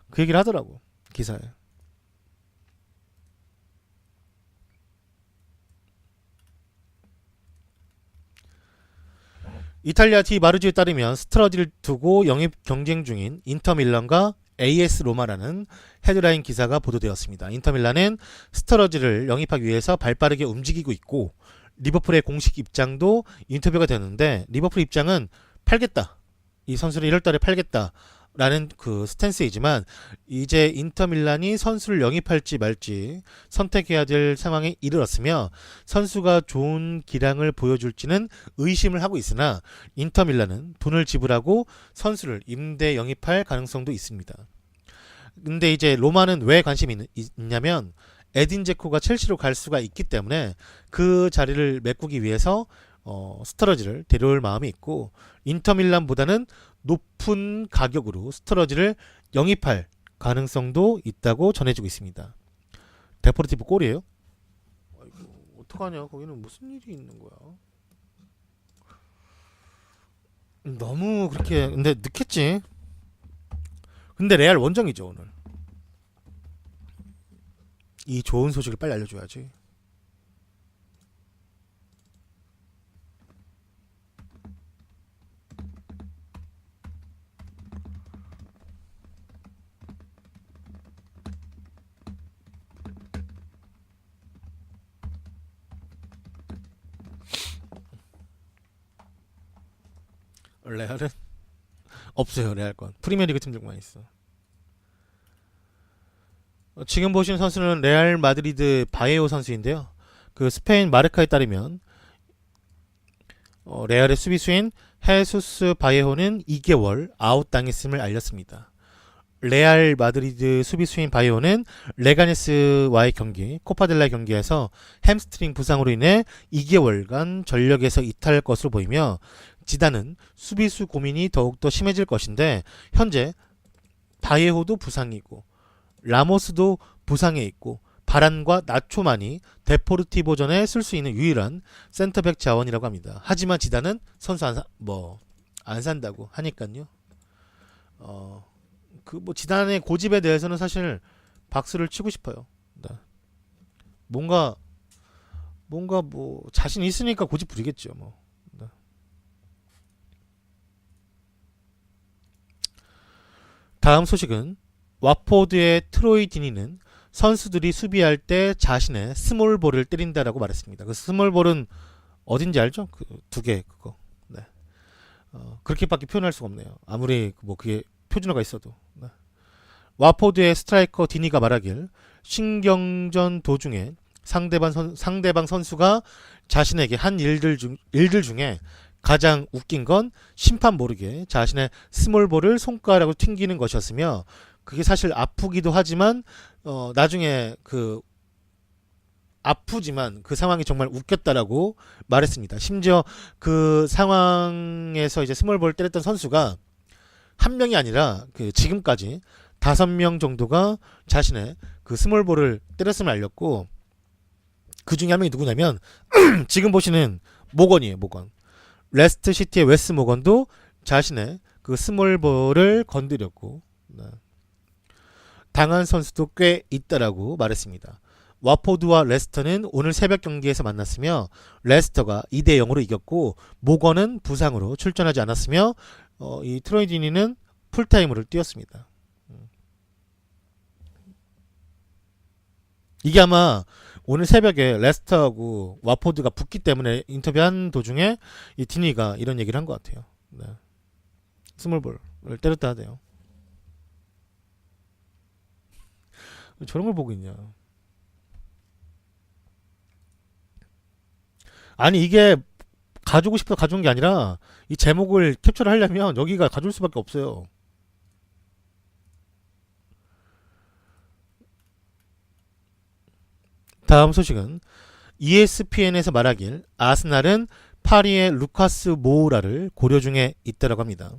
그 얘기를 하더라고 기사에. 이탈리아 디 마르지에 따르면 스트러디를 두고 영입 경쟁 중인 인터밀란과 AS 로마라는 헤드라인 기사가 보도되었습니다. 인터밀란은 스터러지를 영입하기 위해서 발빠르게 움직이고 있고 리버풀의 공식 입장도 인터뷰가 되는데 리버풀 입장은 팔겠다. 이 선수를 1월달에 팔겠다라는 그 스탠스이지만 이제 인터밀란이 선수를 영입할지 말지 선택해야 될 상황에 이르렀으며 선수가 좋은 기량을 보여줄지는 의심을 하고 있으나 인터밀란은 돈을 지불하고 선수를 임대 영입할 가능성도 있습니다. 근데 이제 로마는 왜 관심이 있냐면 에딘 제코가 첼시로 갈 수가 있기 때문에 그 자리를 메꾸기 위해서 스터러지를 데려올 마음이 있고 인터밀란보다는 높은 가격으로 스터러지를 영입할 가능성도 있다고 전해지고 있습니다. 데포르티보 골이에요? 아이고, 어떡하냐? 거기는 무슨 일이 있는 거야? 너무 그렇게 근데 늦겠지. 근데 레알 원정이죠 오늘. 이 좋은 소식을 빨리 알려줘야지. 레알은 없어요. 레알 건 프리미어리그 팀들만 있어. 지금 보시는 선수는 레알 마드리드 바예오 선수인데요. 그 스페인 마르카에 따르면 레알의 수비수인 헤수스 바예호는 2개월 아웃당했음을 알렸습니다. 레알 마드리드 수비수인 바예호는 레가네스와의 경기, 코파델라의 경기에서 햄스트링 부상으로 인해 2개월간 전력에서 이탈할 것으로 보이며 지단은 수비수 고민이 더욱더 심해질 것인데 현재 바예호도 부상이고 라모스도 부상해 있고 바란과 나초만이 데포르티보전에 쓸 수 있는 유일한 센터백 자원이라고 합니다. 하지만 지단은 선수 안 산다고 하니까요. 지단의 고집에 대해서는 사실 박수를 치고 싶어요. 네. 뭔가 뭐 자신 있으니까 고집 부리겠죠. 뭐. 네. 다음 소식은 와포드의 트로이 디니는 선수들이 수비할 때 자신의 스몰볼을 때린다라고 말했습니다. 그 스몰볼은 어딘지 알죠? 그 두 개 그거. 네. 그렇게밖에 표현할 수가 없네요. 아무리 뭐 그게 표준어가 있어도. 네. 와포드의 스트라이커 디니가 말하길 신경전 도중에 상대방 선수가 자신에게 한 일들 중에 가장 웃긴 건 심판 모르게 자신의 스몰볼을 손가락으로 튕기는 것이었으며 그게 사실 아프기도 하지만 나중에 그 아프지만 그 상황이 정말 웃겼다라고 말했습니다. 심지어 그 상황에서 이제 스몰볼 때렸던 선수가 한 명이 아니라 그 지금까지 5명 정도가 자신의 그 스몰볼을 때렸음을 알렸고 그 중에 한 명이 누구냐면 지금 보시는 모건이에요. 모건. 레스트 시티의 웨스 모건도 자신의 그 스몰볼을 건드렸고 네. 당한 선수도 꽤 있다라고 말했습니다. 와포드와 레스터는 오늘 새벽 경기에서 만났으며 레스터가 2대 0으로 이겼고 모건은 부상으로 출전하지 않았으며 이 트로이 디니는 풀타임으로 뛰었습니다. 이게 아마 오늘 새벽에 레스터하고 와포드가 붙기 때문에 인터뷰한 도중에 이 디니가 이런 얘기를 한 것 같아요. 네. 스몰볼을 때렸다 하대요. 저런 걸 보고 있냐. 아니 이게 가지고 싶어서 가져온 게 아니라 이 제목을 캡처를 하려면 여기가 가져올 수밖에 없어요. 다음 소식은 ESPN에서 말하길 아스날은 파리의 루카스 모우라를 고려 중에 있다고 합니다.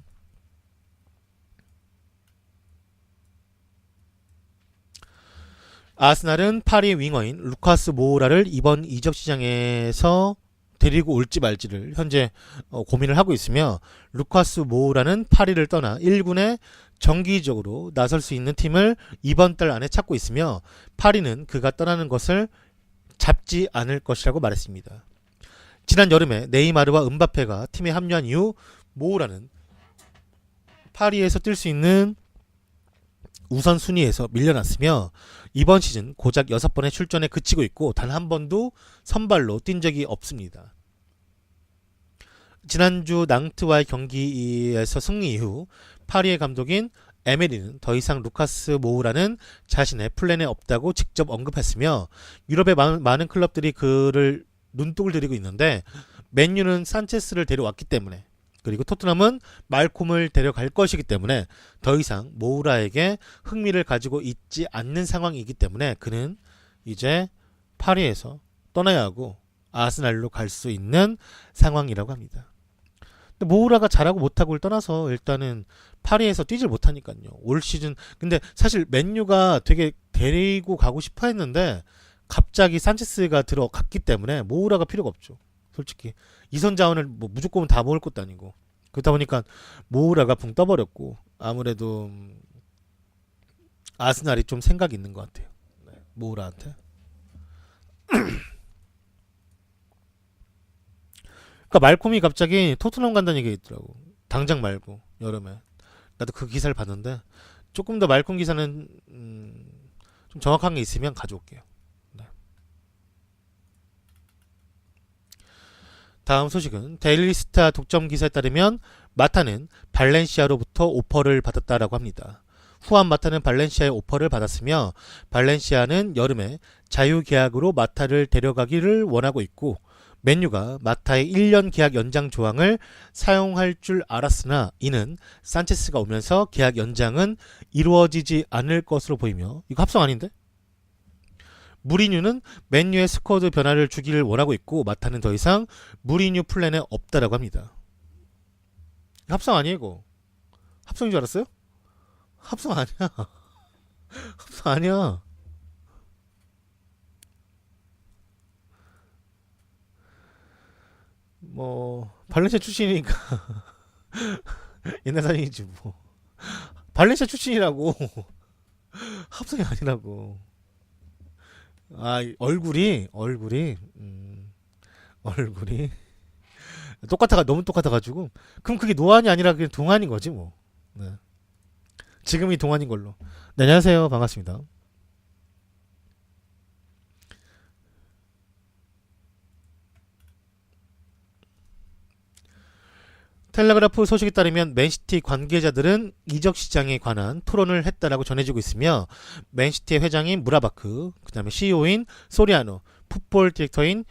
아스날은 파리 윙어인 루카스 모우라를 이번 이적 시장에서 데리고 올지 말지를 현재 고민을 하고 있으며 루카스 모우라는 파리를 떠나 1군에 정기적으로 나설 수 있는 팀을 이번 달 안에 찾고 있으며 파리는 그가 떠나는 것을 잡지 않을 것이라고 말했습니다. 지난 여름에 네이마르와 은바페가 팀에 합류한 이후 모우라는 파리에서 뛸 수 있는 우선순위에서 밀려났으며 이번 시즌 고작 6번의 출전에 그치고 있고 단 한 번도 선발로 뛴 적이 없습니다. 지난주 낭트와의 경기에서 승리 이후 파리의 감독인 에메리는 더 이상 루카스 모우라는 자신의 플랜에 없다고 직접 언급했으며 유럽의 많은 클럽들이 그를 눈독을 들이고 있는데 맨유는 산체스를 데려왔기 때문에 그리고 토트넘은 말콤을 데려갈 것이기 때문에 더 이상 모우라에게 흥미를 가지고 있지 않는 상황이기 때문에 그는 이제 파리에서 떠나야 하고 아스날로 갈 수 있는 상황이라고 합니다. 근데 모우라가 잘하고 못하고를 떠나서 일단은 파리에서 뛰질 못하니까요. 올 시즌 근데 사실 맨유가 되게 데리고 가고 싶어 했는데 갑자기 산체스가 들어갔기 때문에 모우라가 필요가 없죠. 솔직히 이선 자원을 뭐 무조건 다 모을 것도 아니고 그러다 보니까 모우라가 붕 떠버렸고 아무래도 아스날이 좀 생각이 있는 것 같아요. 네, 모우라한테. 그러니까 말콤이 갑자기 토트넘 간다는 얘기가 있더라고. 당장 말고 여름에. 나도 그 기사를 봤는데 조금 더 말콤 기사는 좀 정확한 게 있으면 가져올게요. 네. 다음 소식은 데일리스타 독점 기사에 따르면 마타는 발렌시아로부터 오퍼를 받았다라고 합니다. 후안 마타는 발렌시아의 오퍼를 받았으며 발렌시아는 여름에 자유계약으로 마타를 데려가기를 원하고 있고 맨유가 마타의 1년 계약 연장 조항을 사용할 줄 알았으나 이는 산체스가 오면서 계약 연장은 이루어지지 않을 것으로 보이며 이거 합성 아닌데? 무리뉴는 맨유의 스쿼드 변화를 주기를 원하고 있고 마타는 더 이상 무리뉴 플랜에 없다라고 합니다. 합성 아니에요 이거. 합성인 줄 알았어요? 합성 아니야. 합성 아니야. 뭐 발렌시아 출신이니까 옛날 사진이지 뭐. 발렌시아 출신이라고. 합성이 아니라고. 아 얼굴이 똑같아 너무 똑같아가지고 그럼 그게 노안이 아니라 그냥 동안인 거지 뭐. 네. 지금이 동안인 걸로. 네, 안녕하세요. 반갑습니다. 텔레그라프 소식에 따르면 맨시티 관계자들은 이적 시장에 관한 토론을 했다라고 전해지고 있으며 맨시티의 회장인 무라바크, 그 다음에 CEO인 소리아노, 풋볼 디렉터인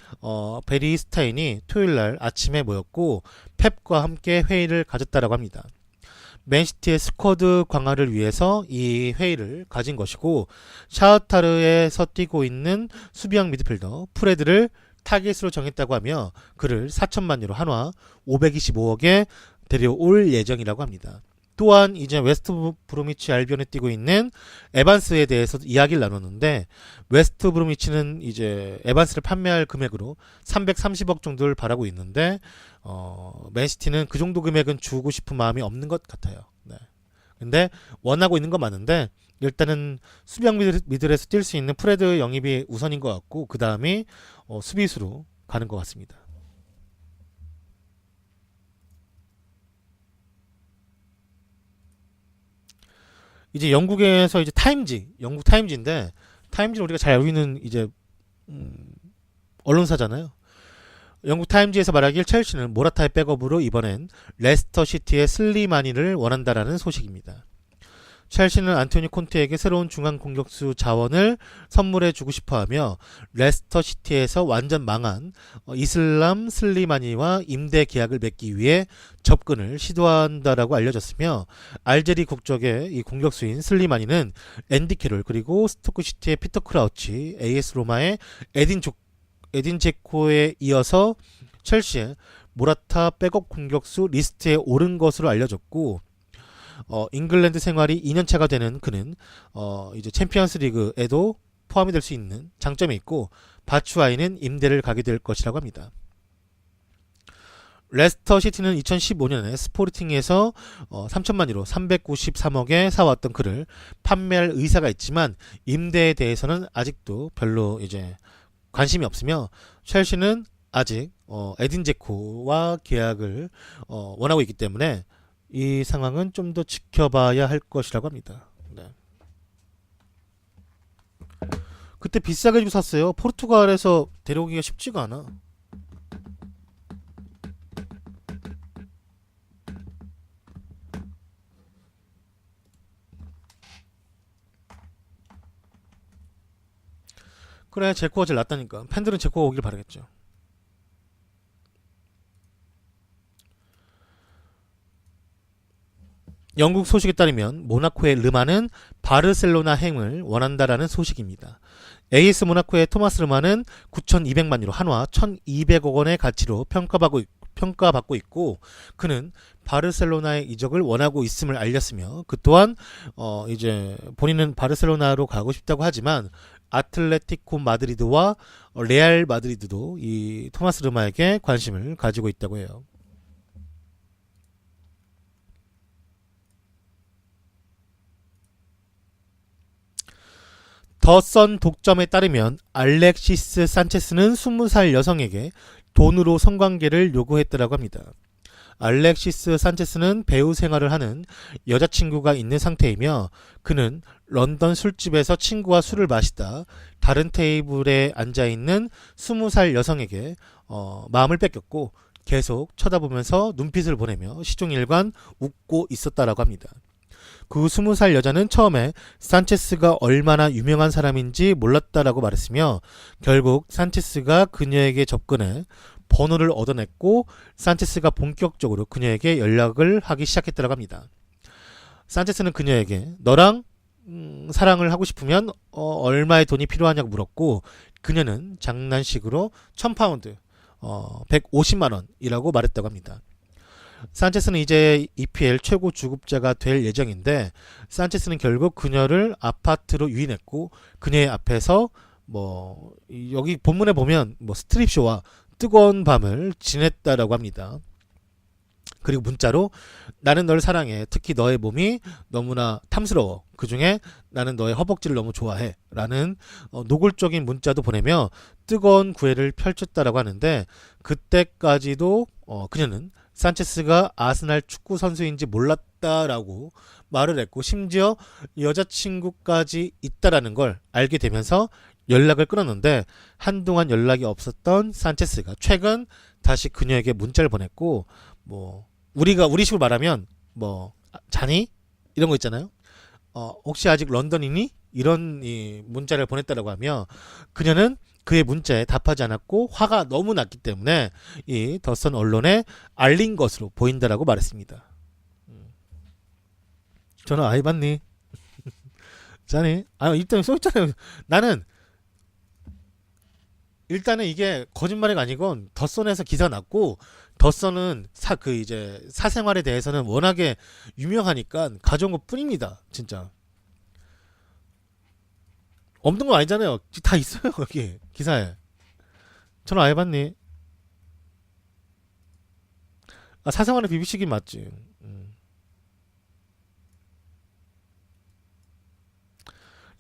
베리 스타인이 토요일날 아침에 모였고 펩과 함께 회의를 가졌다라고 합니다. 맨시티의 스쿼드 강화를 위해서 이 회의를 가진 것이고 샤흐타르에서 뛰고 있는 수비형 미드필더 프레드를 타겟으로 정했다고 하며 그를 4천만 유로 한화 525억에 데려올 예정이라고 합니다. 또한 이제 웨스트 브로미치 알비온에 뛰고 있는 에반스에 대해서 이야기를 나눴는데 웨스트 브로미치는 이제 에반스를 판매할 금액으로 330억 정도를 바라고 있는데 맨시티는 그 정도 금액은 주고 싶은 마음이 없는 것 같아요. 네. 근데 원하고 있는 건 맞는데 일단은 수비형 미들에서 뛸 수 있는 프레드 영입이 우선인 것 같고 그 다음이 수비수로 가는 것 같습니다. 이제 영국에서 이제 영국 타임지인데 타임지는 우리가 잘 알고 있는 이제 언론사잖아요. 영국 타임지에서 말하길 첼시는 모라타의 백업으로 이번엔 레스터 시티의 슬리마니를 원한다라는 소식입니다. 첼시는 안토니 콘테에게 새로운 중앙 공격수 자원을 선물해 주고 싶어하며 레스터 시티에서 완전 망한 이슬람 슬리마니와 임대 계약을 맺기 위해 접근을 시도한다라고 알려졌으며 알제리 국적의 이 공격수인 슬리마니는 앤디 캐롤 그리고 스토크 시티의 피터 크라우치, AS 로마의 에딘 제코에 이어서 첼시의 모라타 백업 공격수 리스트에 오른 것으로 알려졌고 잉글랜드 생활이 2년차가 되는 그는 이제 챔피언스 리그에도 포함이 될 수 있는 장점이 있고 바추아이는 임대를 가게 될 것이라고 합니다. 레스터 시티는 2015년에 스포르팅에서 3천만 유로 393억에 사왔던 그를 판매할 의사가 있지만 임대에 대해서는 아직도 별로 이제 관심이 없으며 첼시는 아직 에딘 제코와 계약을 원하고 있기 때문에 이 상황은 좀 더 지켜봐야 할 것이라고 합니다. 네. 그때 비싸게 주고 샀어요. 포르투갈에서 데려오기가 쉽지가 않아. 그래, 제코가 제일 낫다니까. 팬들은 제코가 오길 바라겠죠. 영국 소식에 따르면 모나코의 르마는 바르셀로나 행을 원한다라는 소식입니다. AS 모나코의 토마스 르마는 9,200만 유로 한화 1,200억 원의 가치로 평가받고 있고 그는 바르셀로나의 이적을 원하고 있음을 알렸으며 그 또한 이제 본인은 바르셀로나로 가고 싶다고 하지만 아틀레티코 마드리드와 레알 마드리드도 이 토마스 르마에게 관심을 가지고 있다고 해요. 더선 독점에 따르면 알렉시스 산체스는 20살 여성에게 돈으로 성관계를 요구했다고 합니다. 알렉시스 산체스는 배우 생활을 하는 여자친구가 있는 상태이며 그는 런던 술집에서 친구와 술을 마시다 다른 테이블에 앉아있는 20살 여성에게 마음을 뺏겼고 계속 쳐다보면서 눈빛을 보내며 시종일관 웃고 있었다라고 합니다. 그 20살 여자는 처음에 산체스가 얼마나 유명한 사람인지 몰랐다라고 말했으며 결국 산체스가 그녀에게 접근해 번호를 얻어냈고 산체스가 본격적으로 그녀에게 연락을 하기 시작했다고 합니다. 산체스는 그녀에게 너랑 사랑을 하고 싶으면 얼마의 돈이 필요하냐고 물었고 그녀는 장난식으로 1,000파운드 150만 원이라고 말했다고 합니다. 산체스는 이제 EPL 최고 주급자가 될 예정인데 산체스는 결국 그녀를 아파트로 유인했고 그녀의 앞에서 여기 본문에 보면 스트립쇼와 뜨거운 밤을 지냈다라고 합니다. 그리고 문자로 나는 널 사랑해. 특히 너의 몸이 너무나 탐스러워. 그중에 나는 너의 허벅지를 너무 좋아해. 라는 노골적인 문자도 보내며 뜨거운 구애를 펼쳤다라고 하는데 그때까지도 그녀는 산체스가 아스날 축구 선수인지 있다라고 말을 했고 심지어 여자친구까지 있다라는 걸 알게 되면서 연락을 끊었는데 한동안 연락이 없었던 산체스가 최근 다시 그녀에게 문자를 보냈고 뭐 우리 식으로 말하면 뭐 자니? 이런 거 있잖아요. 혹시 아직 런던이니? 이런 이 문자를 보냈다라고 하며 그녀는 그의 문자에 답하지 않았고 화가 너무 났기 때문에 이 더선 언론에 알린 것으로 보인다라고 말했습니다. 저는 아이 봤니? 자니? 일단 써있잖아요. 나는 일단은 이게 거짓말이 아니건 더선에서 기사가 났고 더선은 이제 사생활에 대해서는 워낙에 유명하니까 가져온 것 뿐입니다. 진짜 없는 거 아니잖아요. 다 있어요 여기 기사에. 저는 아예 봤니? 사생활에 비비시긴 맞지.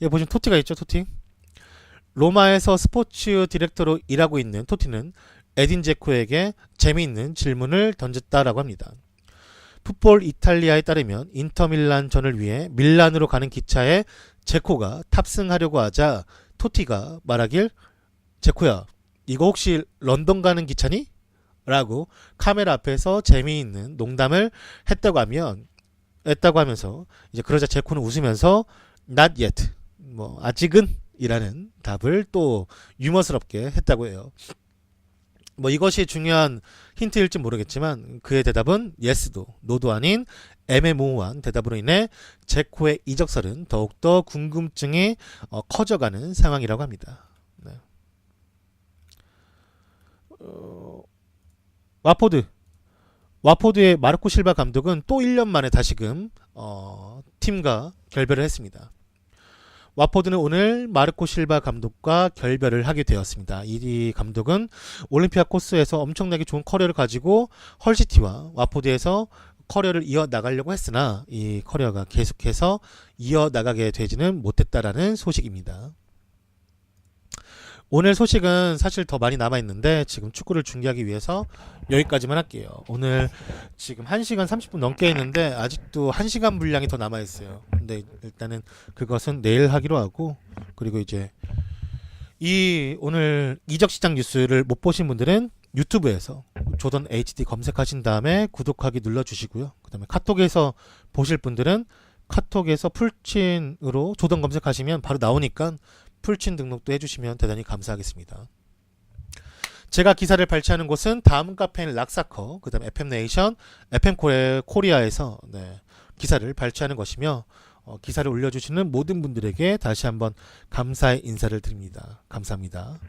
예, 보시면 토티가 있죠. 토티. 로마에서 스포츠 디렉터로 일하고 있는 토티는 에딘 제코에게 재미있는 질문을 던졌다라고 합니다. 풋볼 이탈리아에 따르면 인터밀란전을 위해 밀란으로 가는 기차에 제코가 탑승하려고 하자 토티가 말하길 제코야 이거 혹시 런던 가는 기차니? 라고 카메라 앞에서 재미있는 농담을 했다고 하면서 이제 그러자 제코는 웃으면서 not yet 뭐 아직은 이라는 답을 또 유머스럽게 했다고 해요. 뭐 이것이 중요한 힌트일지 모르겠지만 그의 대답은 yes도 no도 아닌 애매모호한 대답으로 인해 제코의 이적설은 더욱더 궁금증이 커져가는 상황이라고 합니다. 네. 와포드의 마르코 실바 감독은 또 1년 만에 다시금 팀과 결별을 했습니다. 와포드는 오늘 마르코 실바 감독과 결별을 하게 되었습니다. 이 감독은 올림피아코스에서 엄청나게 좋은 커리어를 가지고 헐시티와 와포드에서 커리어를 이어나가려고 했으나 이 커리어가 계속해서 이어나가게 되지는 못했다라는 소식입니다. 오늘 소식은 사실 더 많이 남아있는데 지금 축구를 중계하기 위해서 여기까지만 할게요. 오늘 지금 1시간 30분 넘게 했는데 아직도 1시간 분량이 더 남아있어요. 근데 일단은 그것은 내일 하기로 하고 그리고 이제 이 오늘 이적시장 뉴스를 못 보신 분들은 유튜브에서 조던 HD 검색하신 다음에 구독하기 눌러주시고요. 그 다음에 카톡에서 보실 분들은 카톡에서 풀친으로 조던 검색하시면 바로 나오니까 풀친 등록도 해주시면 대단히 감사하겠습니다. 제가 기사를 발췌하는 곳은 다음 카페인 락사커, 그 다음에 FM네이션, FM코리아에서 기사를 발췌하는 것이며 기사를 올려주시는 모든 분들에게 다시 한번 감사의 인사를 드립니다. 감사합니다.